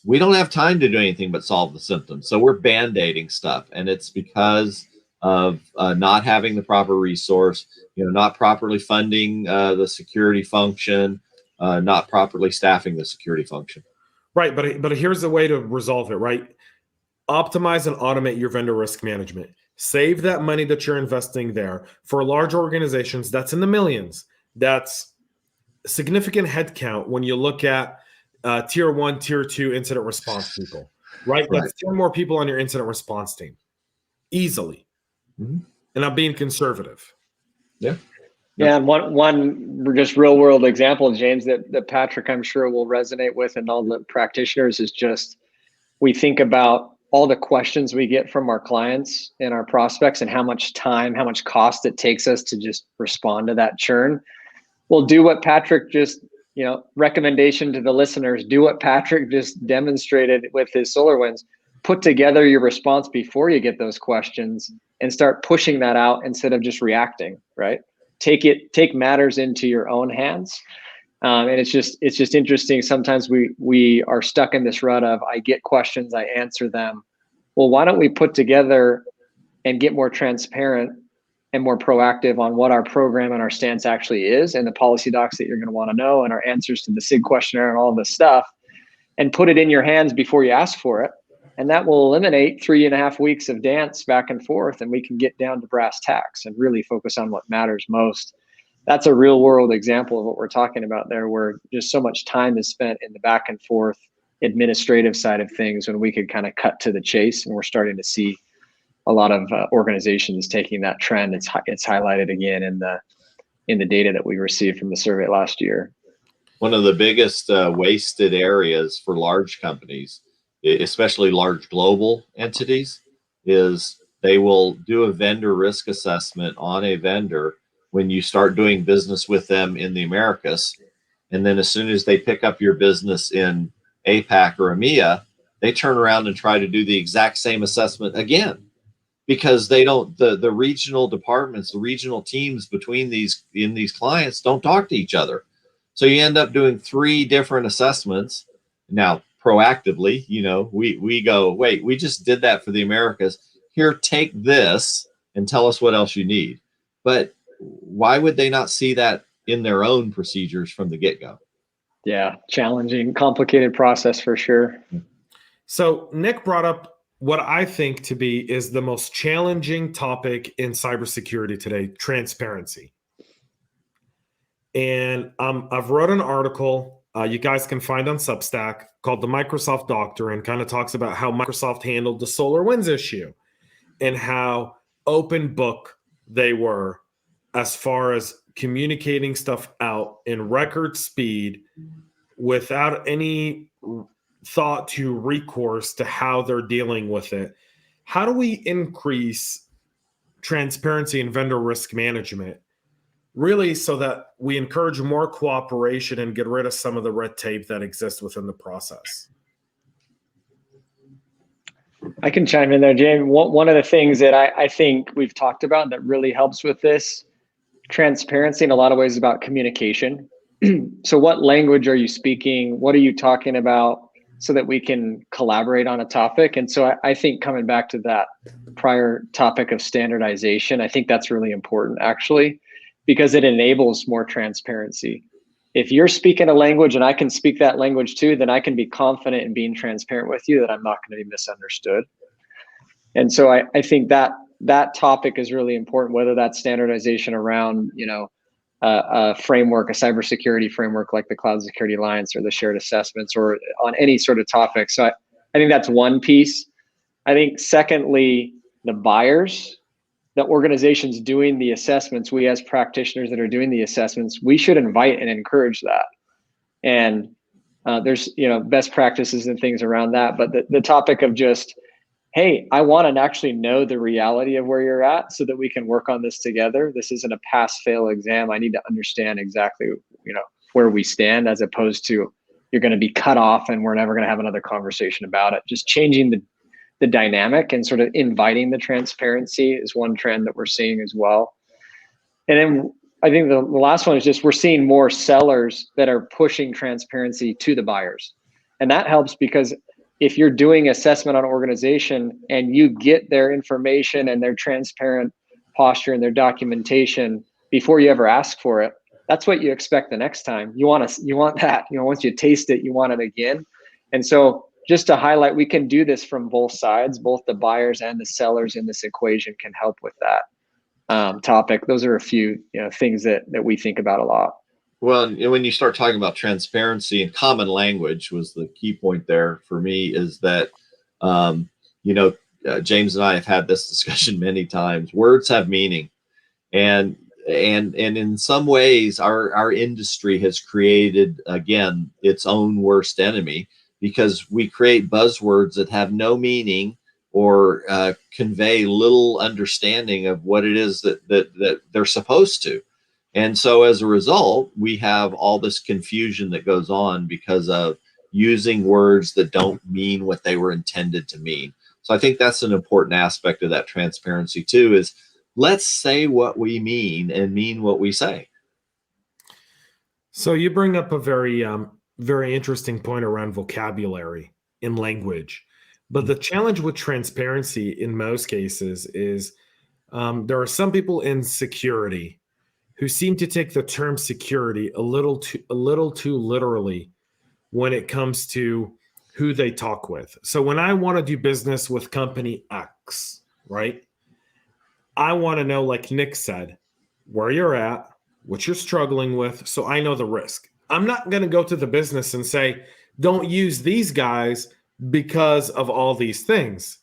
we don't have time to do anything but solve the symptoms. So we're band-aiding stuff, and it's because of not having the proper resource, not properly funding the security function, not properly staffing the security function. Right, but here's the way to resolve it, right? Optimize and automate your vendor risk management. Save that money that you're investing there. For large organizations, that's in the millions. That's significant headcount when you look at tier 1, tier 2 incident response people, right? That's 10 more people on your incident response team, easily. Mm-hmm. And I'm being conservative. Yeah. Yeah, and one just real world example, James, that Patrick, I'm sure, will resonate with, and all the practitioners, is just, we think about all the questions we get from our clients and our prospects and how much time, how much cost it takes us to just respond to that churn. We'll do what Patrick just, recommendation to the listeners, do what Patrick just demonstrated with his SolarWinds. Put together your response before you get those questions and start pushing that out instead of just reacting, right? Take matters into your own hands. And it's just interesting. Sometimes we are stuck in this rut of, I get questions, I answer them. Well, why don't we put together and get more transparent and more proactive on what our program and our stance actually is, and the policy docs that you're going to want to know, and our answers to the SIG questionnaire and all this stuff, and put it in your hands before you ask for it. And that will eliminate 3.5 weeks of dance back and forth, and we can get down to brass tacks and really focus on what matters most. That's a real world example of what we're talking about there, where just so much time is spent in the back and forth administrative side of things when we could kind of cut to the chase. And we're starting to see a lot of organizations taking that trend. It's highlighted again in the data that we received from the survey last year. One of the biggest wasted areas for large companies, especially large global entities, is they will do a vendor risk assessment on a vendor when you start doing business with them in the Americas. And then as soon as they pick up your business in APAC or EMEA, they turn around and try to do the exact same assessment again, because they don't, the regional departments, the regional teams between these clients don't talk to each other. So you end up doing 3 different assessments. Now, proactively, we go, wait, we just did that for the Americas. Here, take this and tell us what else you need. But why would they not see that in their own procedures from the get-go? Yeah, challenging, complicated process for sure. So Nick brought up what I think to be is the most challenging topic in cybersecurity today: transparency. And I've wrote an article you guys can find on Substack called The Microsoft Doctrine, and kind of talks about how Microsoft handled the SolarWinds issue and how open book they were as far as communicating stuff out in record speed without any thought to recourse to how they're dealing with it. How do we increase transparency and vendor risk management, really, so that we encourage more cooperation and get rid of some of the red tape that exists within the process? I can chime in there, James. One of the things that I think we've talked about that really helps with this transparency in a lot of ways is about communication. So what language are you speaking? What are you talking about, so that we can collaborate on a topic? And so I think, coming back to that prior topic of standardization, I think that's really important, actually, because it enables more transparency. If you're speaking a language and I can speak that language too, then I can be confident in being transparent with you that I'm not going to be misunderstood. And so I think that topic is really important, whether that's standardization around, a framework, a cybersecurity framework like the Cloud Security Alliance or the shared assessments, or on any sort of topic. So I think that's one piece. I think secondly, the buyers the organizations doing the assessments, we as practitioners that are doing the assessments, we should invite and encourage that. And there's, best practices and things around that. But the topic of just, hey, I want to actually know the reality of where you're at so that we can work on this together. This isn't a pass-fail exam. I need to understand exactly, where we stand, as opposed to you're going to be cut off and we're never going to have another conversation about it. Just changing the dynamic and sort of inviting the transparency is one trend that we're seeing as well. And then I think the last one is just we're seeing more sellers that are pushing transparency to the buyers. And that helps because if you're doing assessment on an organization and you get their information and their transparent posture and their documentation before you ever ask for it, that's what you expect the next time. You want that, once you taste it, you want it again. And so just to highlight, we can do this from both sides, both the buyers and the sellers in this equation can help with that topic. Those are a few things that we think about a lot. Well, when you start talking about transparency and common language was the key point there for me, is that, James and I have had this discussion many times. Words have meaning. And in some ways, our industry has created, again, its own worst enemy, because we create buzzwords that have no meaning or convey little understanding of what it is that they're supposed to. And so as a result, we have all this confusion that goes on because of using words that don't mean what they were intended to mean. So I think that's an important aspect of that transparency too, is let's say what we mean and mean what we say. So you bring up a very, very interesting point around vocabulary in language. But the challenge with transparency in most cases is there are some people in security who seem to take the term security a little too literally when it comes to who they talk with. So when I want to do business with company X, right? I want to know, like Nick said, where you're at, what you're struggling with, so I know the risk. I'm not going to go to the business and say, don't use these guys because of all these things.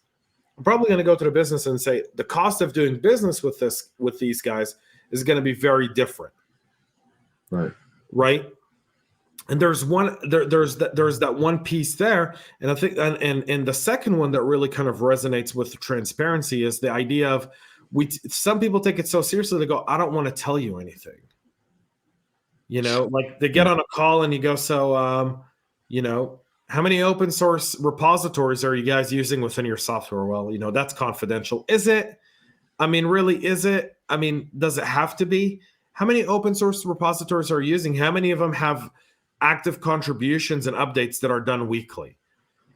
I'm probably going to go to the business and say, the cost of doing business with these guys is going to be very different. Right. And there's that one piece there. And I think, and the second one that really kind of resonates with transparency is the idea of, some people take it so seriously, they go, I don't want to tell you anything. Like they get on a call and you go, so, how many open source repositories are you guys using within your software? Well, that's confidential. Is it? I mean, really, is it? I mean, does it have to be? How many open source repositories are you using? How many of them have active contributions and updates that are done weekly?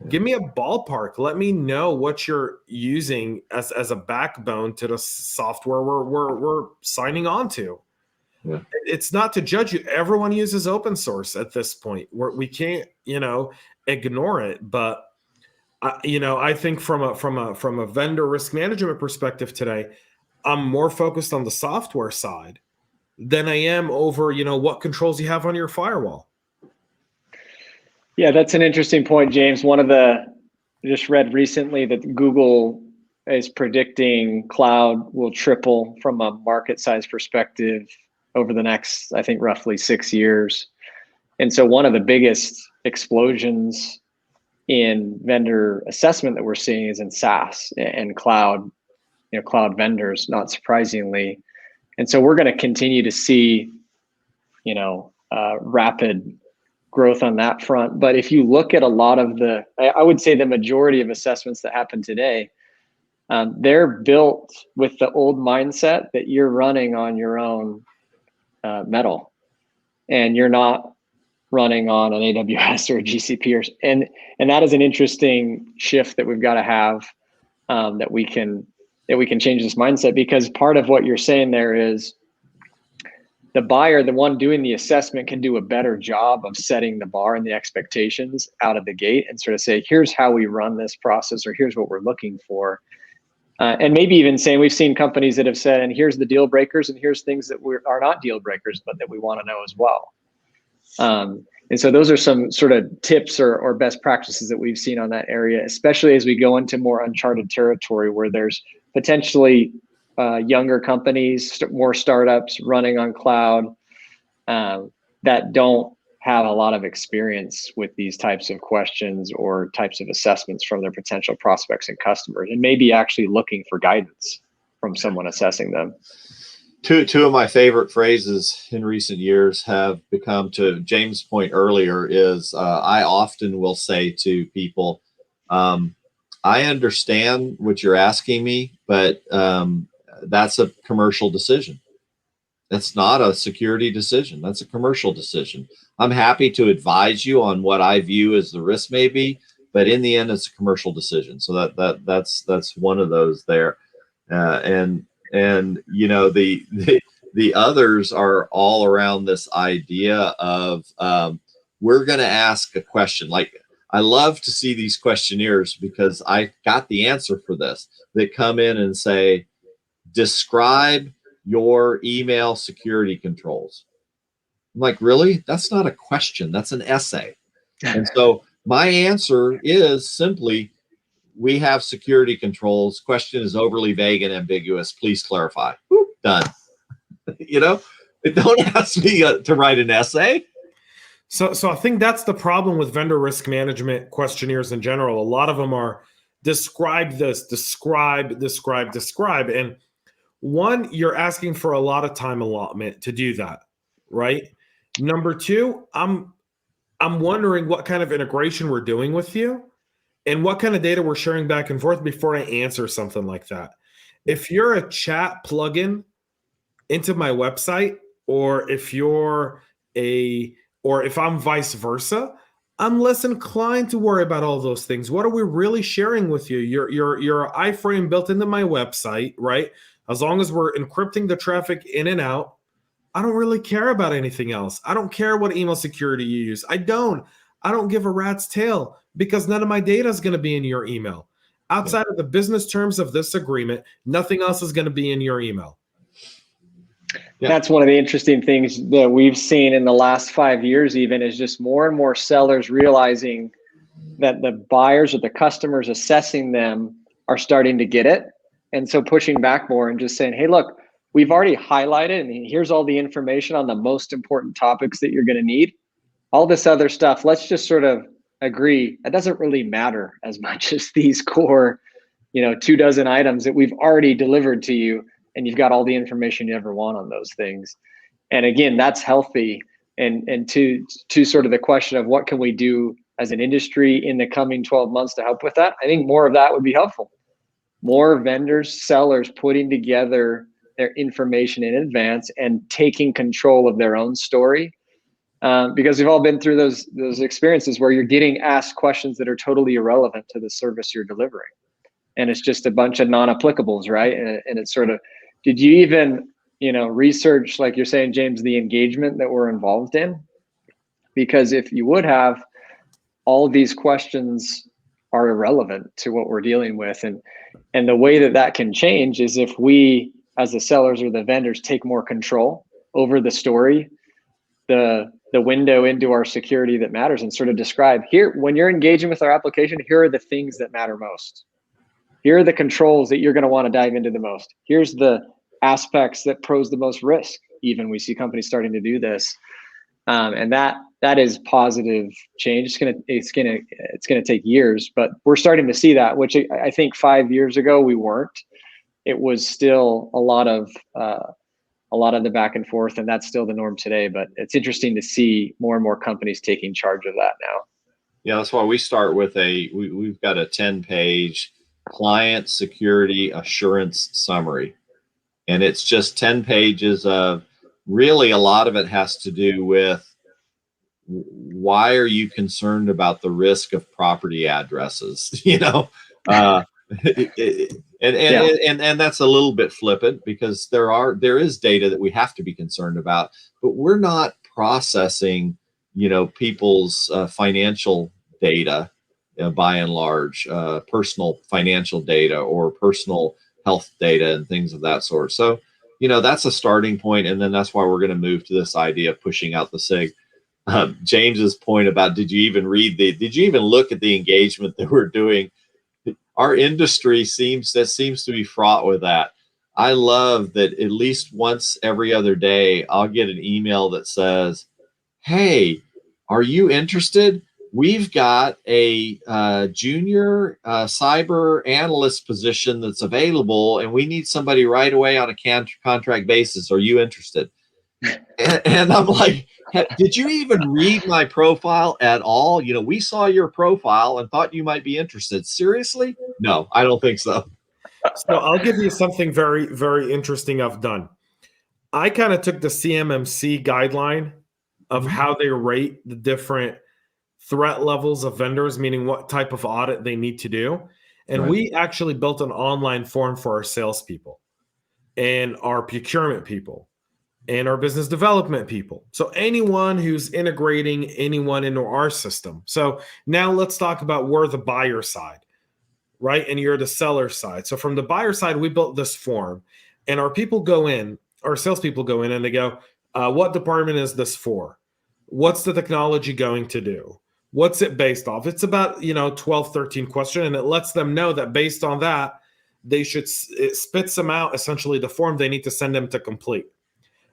Give me a ballpark. Let me know what you're using as a backbone to the software we're signing on to. Yeah. It's not to judge you. Everyone uses open source at this point. We can't, ignore it. But I think from a vendor risk management perspective today, I'm more focused on the software side than I am over, what controls you have on your firewall. Yeah, that's an interesting point, James. Just read recently that Google is predicting cloud will triple from a market size perspective over the next, I think, roughly 6 years. And so one of the biggest explosions in vendor assessment that we're seeing is in SaaS and cloud, cloud vendors, not surprisingly. And so we're going to continue to see, rapid growth on that front. But if you look at a lot of I would say the majority of assessments that happen today, they're built with the old mindset that you're running on your own metal and you're not running on an AWS or a GCP and that is an interesting shift that we've got to have, that we can change this mindset, because part of what you're saying there is the buyer, the one doing the assessment, can do a better job of setting the bar and the expectations out of the gate and sort of say, here's how we run this process, or here's what we're looking for. And maybe even saying, we've seen companies that have said, and here's the deal breakers, and here's things that are not deal breakers, but that we want to know as well. And so those are some sort of tips or best practices that we've seen on that area, especially as we go into more uncharted territory where there's potentially younger companies, more startups running on cloud that don't have a lot of experience with these types of questions or types of assessments from their potential prospects and customers, and maybe actually looking for guidance from someone assessing them. Two of my favorite phrases in recent years have become, to James' point earlier, is I often will say to people, I understand what you're asking me, but that's a commercial decision. That's not a security decision. That's a commercial decision. I'm happy to advise you on what I view as the risk may be, but in the end, it's a commercial decision. So that's one of those there. And you know, the others are all around this idea of we're going to ask a question. Like, I love to see these questionnaires because I got the answer for this. They come in and say, describe your email security controls. I'm like, really? That's not a question. That's an essay. And so my answer is simply, we have security controls. Question is overly vague and ambiguous. Please clarify. Whoop, done. You know, don't ask me to write an essay. So I think that's the problem with vendor risk management questionnaires in general. A lot of them are describe this, describe. And one, you're asking for a lot of time allotment to do that, right? Number two, I'm wondering what kind of integration we're doing with you and what kind of data we're sharing back and forth before I answer something like that. If you're a chat plugin into my website, or if I'm vice versa, I'm less inclined to worry about all those things. What are we really sharing with you? Your iframe built into my website, right? As long as we're encrypting the traffic in and out, I don't really care about anything else. I don't care what email security you use. I don't give a rat's tail, because none of my data is going to be in your email. Outside of the business terms of this agreement, nothing else is going to be in your email. Yeah. That's one of the interesting things that we've seen in the last 5 years, even, is just more and more sellers realizing that the buyers or the customers assessing them are starting to get it. And so pushing back more and just saying, hey, look, we've already highlighted, and here's all the information on the most important topics that you're going to need. All this other stuff, let's just sort of agree, that doesn't really matter as much as these core, 24 items that we've already delivered to you, and you've got all the information you ever want on those things. And again, that's healthy. And to sort of the question of what can we do as an industry in the coming 12 months to help with that, I think more of that would be helpful. More vendors, sellers putting together their information in advance and taking control of their own story. Because we've all been through those experiences where you're getting asked questions that are totally irrelevant to the service you're delivering. And it's just a bunch of non-applicables, right? And it's sort of, did you even, research, like you're saying, James, the engagement that we're involved in? Because if you would have, all of these questions are irrelevant to what we're dealing with. And the way that can change is if we, as the sellers or the vendors, take more control over the story, the window into our security that matters, and sort of describe, here, when you're engaging with our application, here are the things that matter most. Here are the controls that you're going to want to dive into the most. Here's the aspects that pose the most risk. Even we see companies starting to do this, and that is positive change. It's gonna take years, but we're starting to see that, which I think 5 years ago we weren't. It was still a lot of the back and forth, and that's still the norm today. But it's interesting to see more and more companies taking charge of that now. Yeah, that's why we start with we've got a 10-page client security assurance summary. And it's just 10 pages of, really, a lot of it has to do with, why are you concerned about the risk of property addresses? And that's a little bit flippant, because there is data that we have to be concerned about, but we're not processing, people's financial data, by and large, personal financial data or personal health data and things of that sort. So, that's a starting point. And then that's why we're going to move to this idea of pushing out the SIG. James's point about, did you even look at the engagement that we're doing? Our industry seems to be fraught with that. I love that at least once every other day, I'll get an email that says, hey, are you interested? We've got a junior cyber analyst position that's available, and we need somebody right away on a contract basis. Are you interested? And I'm like, did you even read my profile at all? You know, we saw your profile and thought you might be interested. Seriously? No, I don't think so. So I'll give you something very, very interesting I've done. I kind of took the CMMC guideline of how they rate the different threat levels of vendors, meaning what type of audit they need to do. And we actually built an online form for our salespeople and our procurement people and our business development people. So anyone who's integrating anyone into our system. So now let's talk about we're the buyer side, right? And you're the seller side. So from the buyer side, we built this form, and our people go in, our salespeople go in and they go, what department is this for? What's the technology going to do? What's it based off? It's about, 12, 13 questions, and it lets them know that based on that, they should, it spits them out essentially the form they need to send them to complete.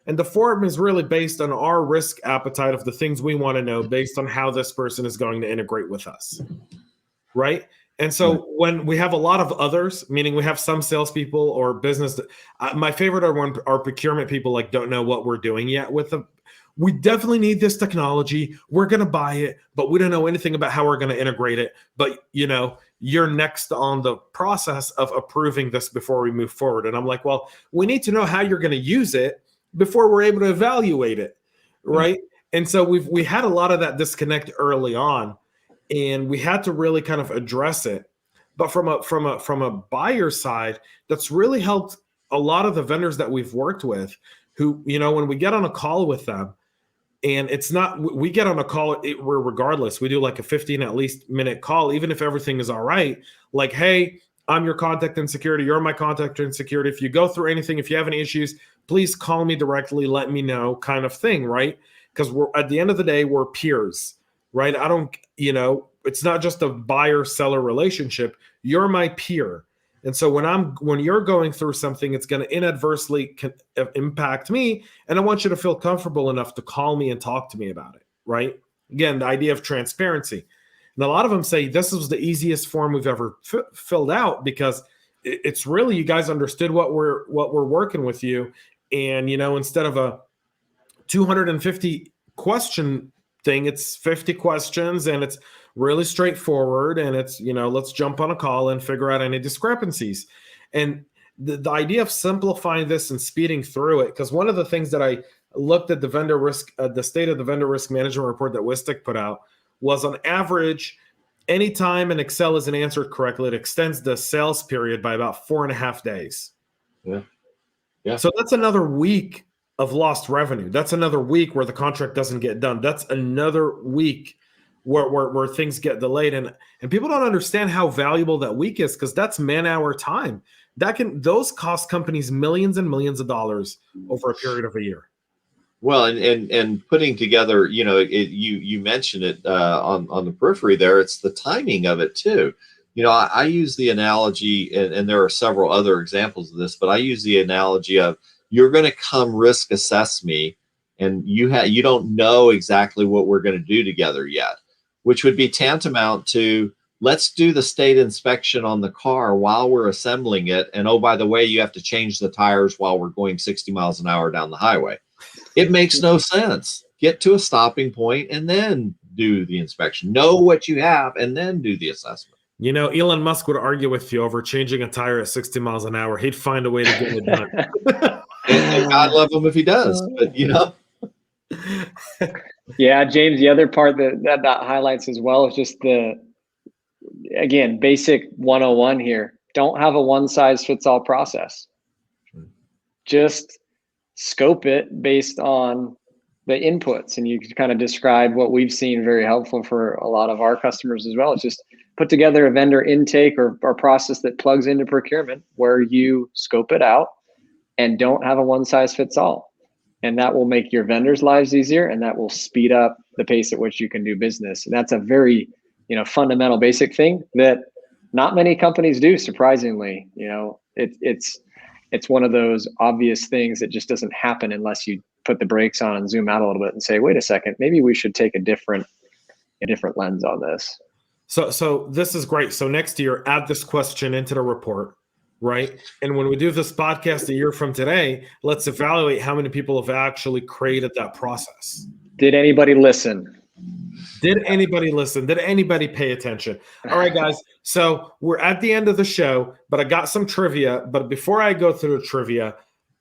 And the form is really based on our risk appetite of the things we want to know based on how this person is going to integrate with us, right? And so when we have a lot of others, meaning we have some salespeople or business, my favorite are when our procurement people like don't know what we're doing yet with them. We definitely need this technology. We're going to buy it, but we don't know anything about how we're going to integrate it. But, you're next on the process of approving this before we move forward. And I'm like, well, we need to know how you're going to use it before we're able to evaluate it, right? And so we had a lot of that disconnect early on, and we had to really kind of address it. But from a buyer side, that's really helped a lot of the vendors that we've worked with who, when we get on a call with them, and it's not, we get on a call, we're regardless, we do like a 15 at least minute call, even if everything is all right, like, hey, I'm your contact in security, you're my contact in security. If you go through anything, if you have any issues, please call me directly, let me know, kind of thing, right? Because we're at the end of the day, we're peers, right? I don't, it's not just a buyer-seller relationship. You're my peer. And so when you're going through something, it's going to inadvertently impact me. And I want you to feel comfortable enough to call me and talk to me about it, right? Again, the idea of transparency. And a lot of them say this was the easiest form we've ever filled out because it's really, you guys understood what we're working with you. And, instead of a 250 question thing, it's 50 questions, and it's really straightforward, and it's, let's jump on a call and figure out any discrepancies. And the idea of simplifying this and speeding through it, because one of the things that I looked at the vendor risk, the state of the vendor risk management report that Whistic put out was on average, anytime an Excel isn't answered correctly, it extends the sales period by about 4.5 days. Yeah. So that's another week of lost revenue. That's another week where the contract doesn't get done. That's another week where things get delayed. And people don't understand how valuable that week is, because that's man-hour time. Those cost companies millions and millions of dollars over a period of a year. Well, and putting together, you mentioned it on the periphery there. It's the timing of it too. I use the analogy, and there are several other examples of this, but I use the analogy of you're going to come risk assess me, and you don't know exactly what we're going to do together yet, which would be tantamount to let's do the state inspection on the car while we're assembling it. And oh, by the way, you have to change the tires while we're going 60 miles an hour down the highway. It makes no sense. Get to a stopping point and then do the inspection. Know what you have and then do the assessment. Elon Musk would argue with you over changing a tire at 60 miles an hour. He'd find a way to get it done. and God love him if he does, but Yeah, James, the other part that highlights as well is just again, basic 101 here. Don't have a one-size-fits-all process. Just scope it based on the inputs. And you can kind of describe what we've seen very helpful for a lot of our customers as well. It's just put together a vendor intake or process that plugs into procurement where you scope it out and don't have a one-size-fits-all. And that will make your vendors' lives easier, and that will speed up the pace at which you can do business. And that's a very, fundamental, basic thing that not many companies do. Surprisingly, it's it's one of those obvious things that just doesn't happen unless you put the brakes on and zoom out a little bit and say, wait a second, maybe we should take a different lens on this. So this is great. So next year, add this question into the report, right? And when we do this podcast a year from today, let's evaluate how many people have actually created that process. Did anybody listen? Did anybody listen? Did anybody pay attention? All right, guys. So we're at the end of the show, but I got some trivia. But before I go through the trivia,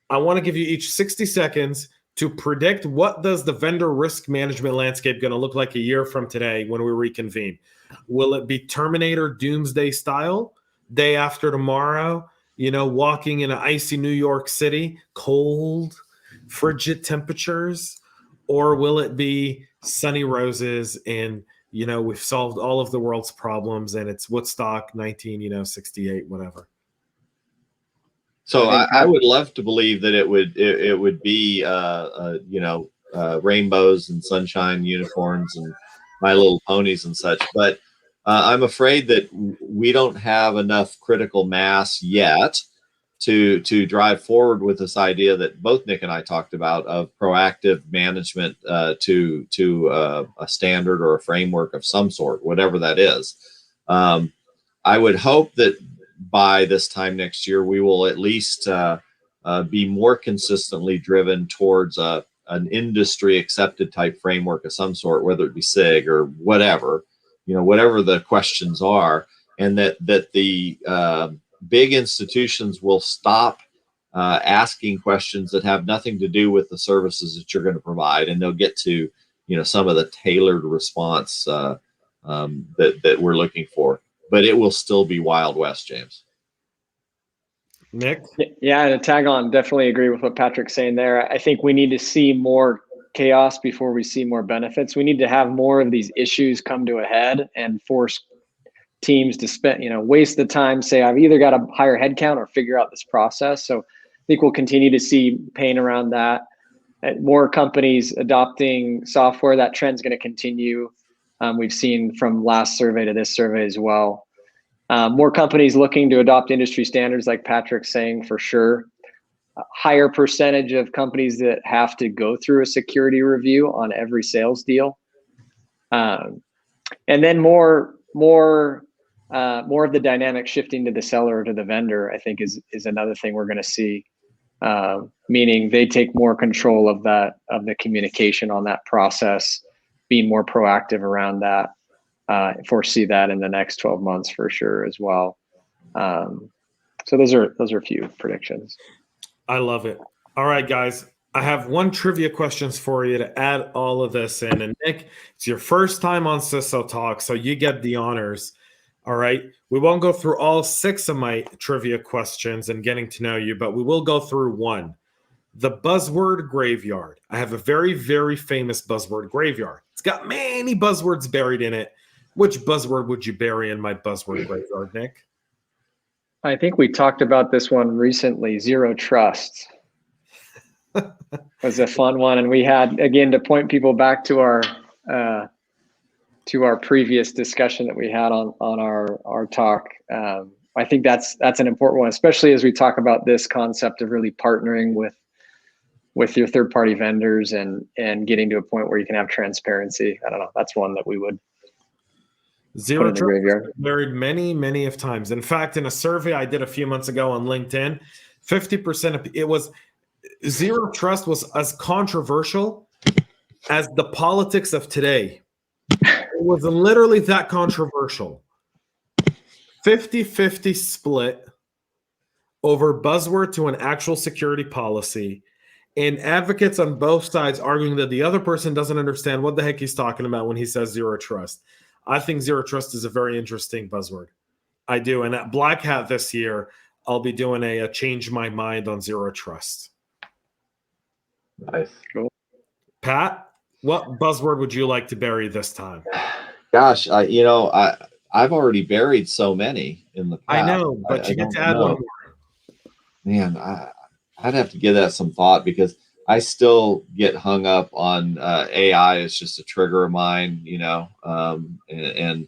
I want to give you each 60 seconds to predict what does the vendor risk management landscape going to look like a year from today when we reconvene. Will it be Terminator Doomsday style, day after tomorrow, walking in an icy New York City, cold, frigid temperatures? Or will it be sunny roses and, we've solved all of the world's problems and it's Woodstock 1968, whatever? So I would love to believe that it would be rainbows and sunshine unicorns and My Little Ponies and such, but I'm afraid that we don't have enough critical mass yet to drive forward with this idea that both Nick and I talked about of proactive management to a standard or a framework of some sort, whatever that is. I would hope that by this time next year, we will at least be more consistently driven towards an industry accepted type framework of some sort, whether it be SIG or whatever, whatever the questions are, and that the big institutions will stop asking questions that have nothing to do with the services that you're going to provide, and they'll get to some of the tailored response that we're looking for. But it will still be Wild West, James. Nick? Yeah, to tag on, definitely agree with what Patrick's saying there. I think we need to see more chaos before we see more benefits. We need to have more of these issues come to a head and force teams to spend, waste the time, say, I've either got to hire headcount or figure out this process. So I think we'll continue to see pain around that. More companies adopting software, that trend's going to continue. We've seen from last survey to this survey as well. More companies looking to adopt industry standards, like Patrick's saying, for sure. A higher percentage of companies that have to go through a security review on every sales deal. And then more of the dynamic shifting to the seller or to the vendor, I think is another thing we're going to see. Meaning they take more control of the communication on that process, being more proactive around that. Foresee that in the next 12 months for sure as well. So those are a few predictions. I love it. All right, guys. I have one trivia questions for you to add all of this in. And Nick, it's your first time on CISO Talk, so you get the honors. All right. We won't go through all 6 of my trivia questions and getting to know you, but we will go through one. The buzzword graveyard. I have a very, very famous buzzword graveyard. It's got many buzzwords buried in it. Which buzzword would you bury in my buzzword graveyard, Nick? I think we talked about this one recently. Zero trust was a fun one, and we had, again, to point people back to our previous discussion that we had on our talk. I think that's an important one, especially as we talk about this concept of really partnering with your third-party vendors and getting to a point where you can have transparency. I don't know. That's one that we would. Zero trust buried many, many of times. In fact, in a survey I did a few months ago on LinkedIn, 50% of it was zero trust was as controversial as the politics of today. It was literally that controversial. 50-50 split over buzzword to an actual security policy, and advocates on both sides arguing that the other person doesn't understand what the heck he's talking about when he says zero trust. I think zero trust is a very interesting buzzword. I do. And at Black Hat this year, I'll be doing a change my mind on zero trust. Nice. Cool. Pat, what buzzword would you like to bury this time? Gosh, I've already buried so many in the past. I know, but you get to add one more. Man, I'd have to give that some thought, because I still get hung up on AI is just a trigger of mine, and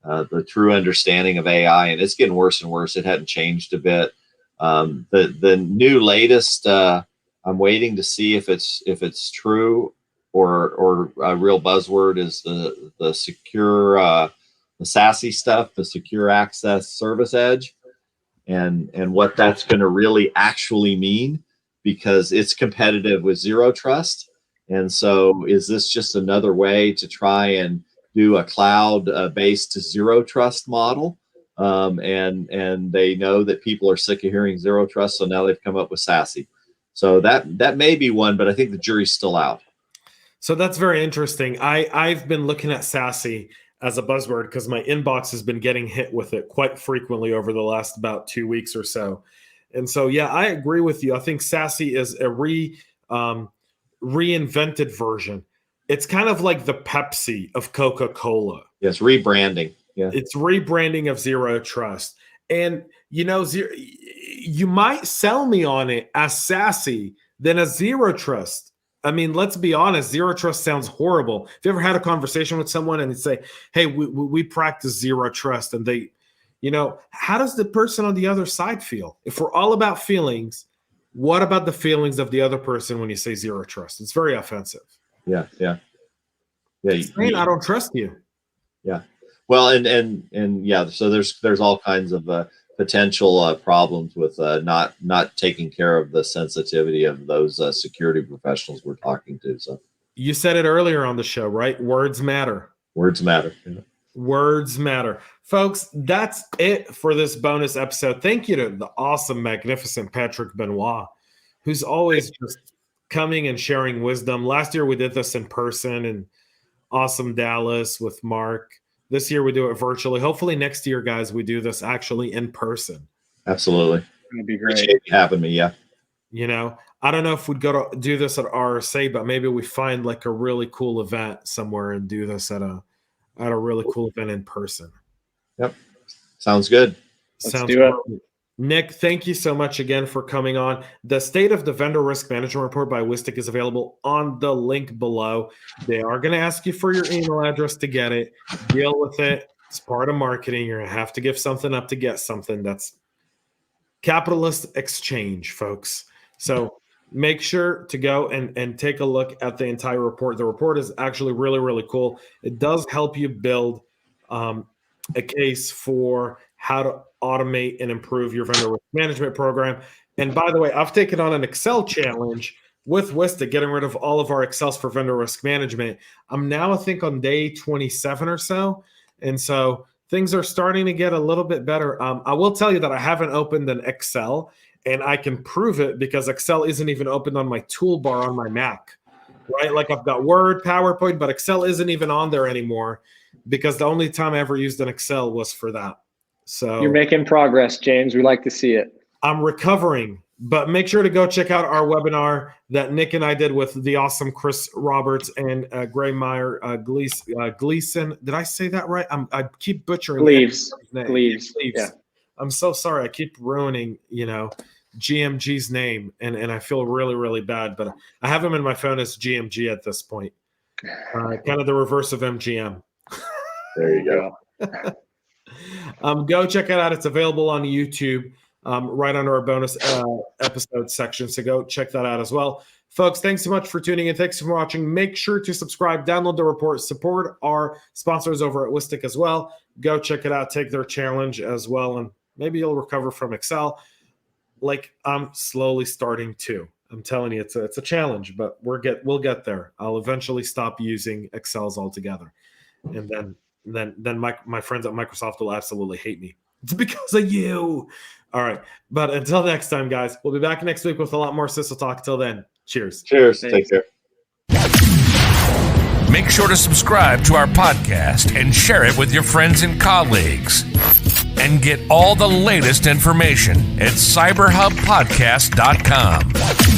the true understanding of AI, and it's getting worse and worse. It hadn't changed a bit. The new latest, I'm waiting to see if it's true or a real buzzword is the secure, the SASE stuff, the secure access service edge, and what that's going to really actually mean, because it's competitive with zero trust. And so is this just another way to try and do a cloud based zero trust model? And they know that people are sick of hearing zero trust, so now they've come up with SASE. So that may be one, but I think the jury's still out. So that's very interesting. I've been looking at SASE as a buzzword because my inbox has been getting hit with it quite frequently over the last about 2 weeks or so. And so, yeah, I agree with you. I think SASE is a reinvented version. It's kind of like the Pepsi of Coca-Cola. Yes, rebranding. Yeah, it's rebranding of zero trust. And, you might sell me on it as SASE than as zero trust. I mean, let's be honest, zero trust sounds horrible. If you ever had a conversation with someone and they say, hey, we practice zero trust, and they, how does the person on the other side feel? If we're all about feelings, what about the feelings of the other person when you say zero trust? It's very offensive. Yeah. Saying, I don't trust you. Yeah. Well, and yeah, so there's all kinds of potential problems with not taking care of the sensitivity of those security professionals we're talking to. So you said it earlier on the show, right? Words matter. Words matter. Yeah. Words matter. Folks, that's it for this bonus episode. Thank you to the awesome, magnificent Patrick Benoit, who's always just coming and sharing wisdom. Last year we did this in person in awesome Dallas with Mark. This year we do it virtually. Hopefully next year, guys, we do this actually in person. Absolutely. That'd be great. Appreciate you having me. Yeah. I don't know if we'd go to do this at RSA, but maybe we find like a really cool event somewhere and do this at a really cool event in person. Yep. Sounds good. Let's do it. Nick, thank you so much again for coming on. The State of the Vendor Risk Management Report by Whistic is available on the link below. They are going to ask you for your email address to get it. Deal with it. It's part of marketing. You're going to have to give something up to get something. That's capitalist exchange, folks. So make sure to go and take a look at the entire report. The report is actually really, really cool. It does help you build a case for how to automate and improve your vendor risk management program. And by the way, I've taken on an Excel challenge with Whistic, getting rid of all of our Excels for vendor risk management. I'm now, I think, on day 27 or so. And so things are starting to get a little bit better. I will tell you that I haven't opened an Excel, and I can prove it because Excel isn't even opened on my toolbar on my Mac, right? Like I've got Word, PowerPoint, but Excel isn't even on there anymore because the only time I ever used an Excel was for that. So you're making progress, James. We like to see it. I'm recovering, but make sure to go check out our webinar that Nick and I did with the awesome Chris Roberts and Gray Meyer Gleason. Did I say that right? I keep butchering Gleaves. Yeah. I'm so sorry. I keep ruining, GMG's name, and I feel really, really bad. But I have him in my phone as GMG at this point. Kind of the reverse of MGM. There you go. Go check it out. It's available on YouTube right under our bonus episode section. So go check that out as well. Folks, thanks so much for tuning in. Thanks for watching. Make sure to subscribe, download the report, support our sponsors over at Whistic as well. Go check it out. Take their challenge as well, and maybe you'll recover from Excel. Like I'm slowly starting to. I'm telling you, it's a challenge, but we'll get there. I'll eventually stop using Excels altogether, and then my friends at Microsoft will absolutely hate me. It's because of you. All right. But until next time, guys, we'll be back next week with a lot more CISO Talk. Till then, cheers. Cheers. Thanks. Take care. Make sure to subscribe to our podcast and share it with your friends and colleagues. And get all the latest information at cyberhubpodcast.com.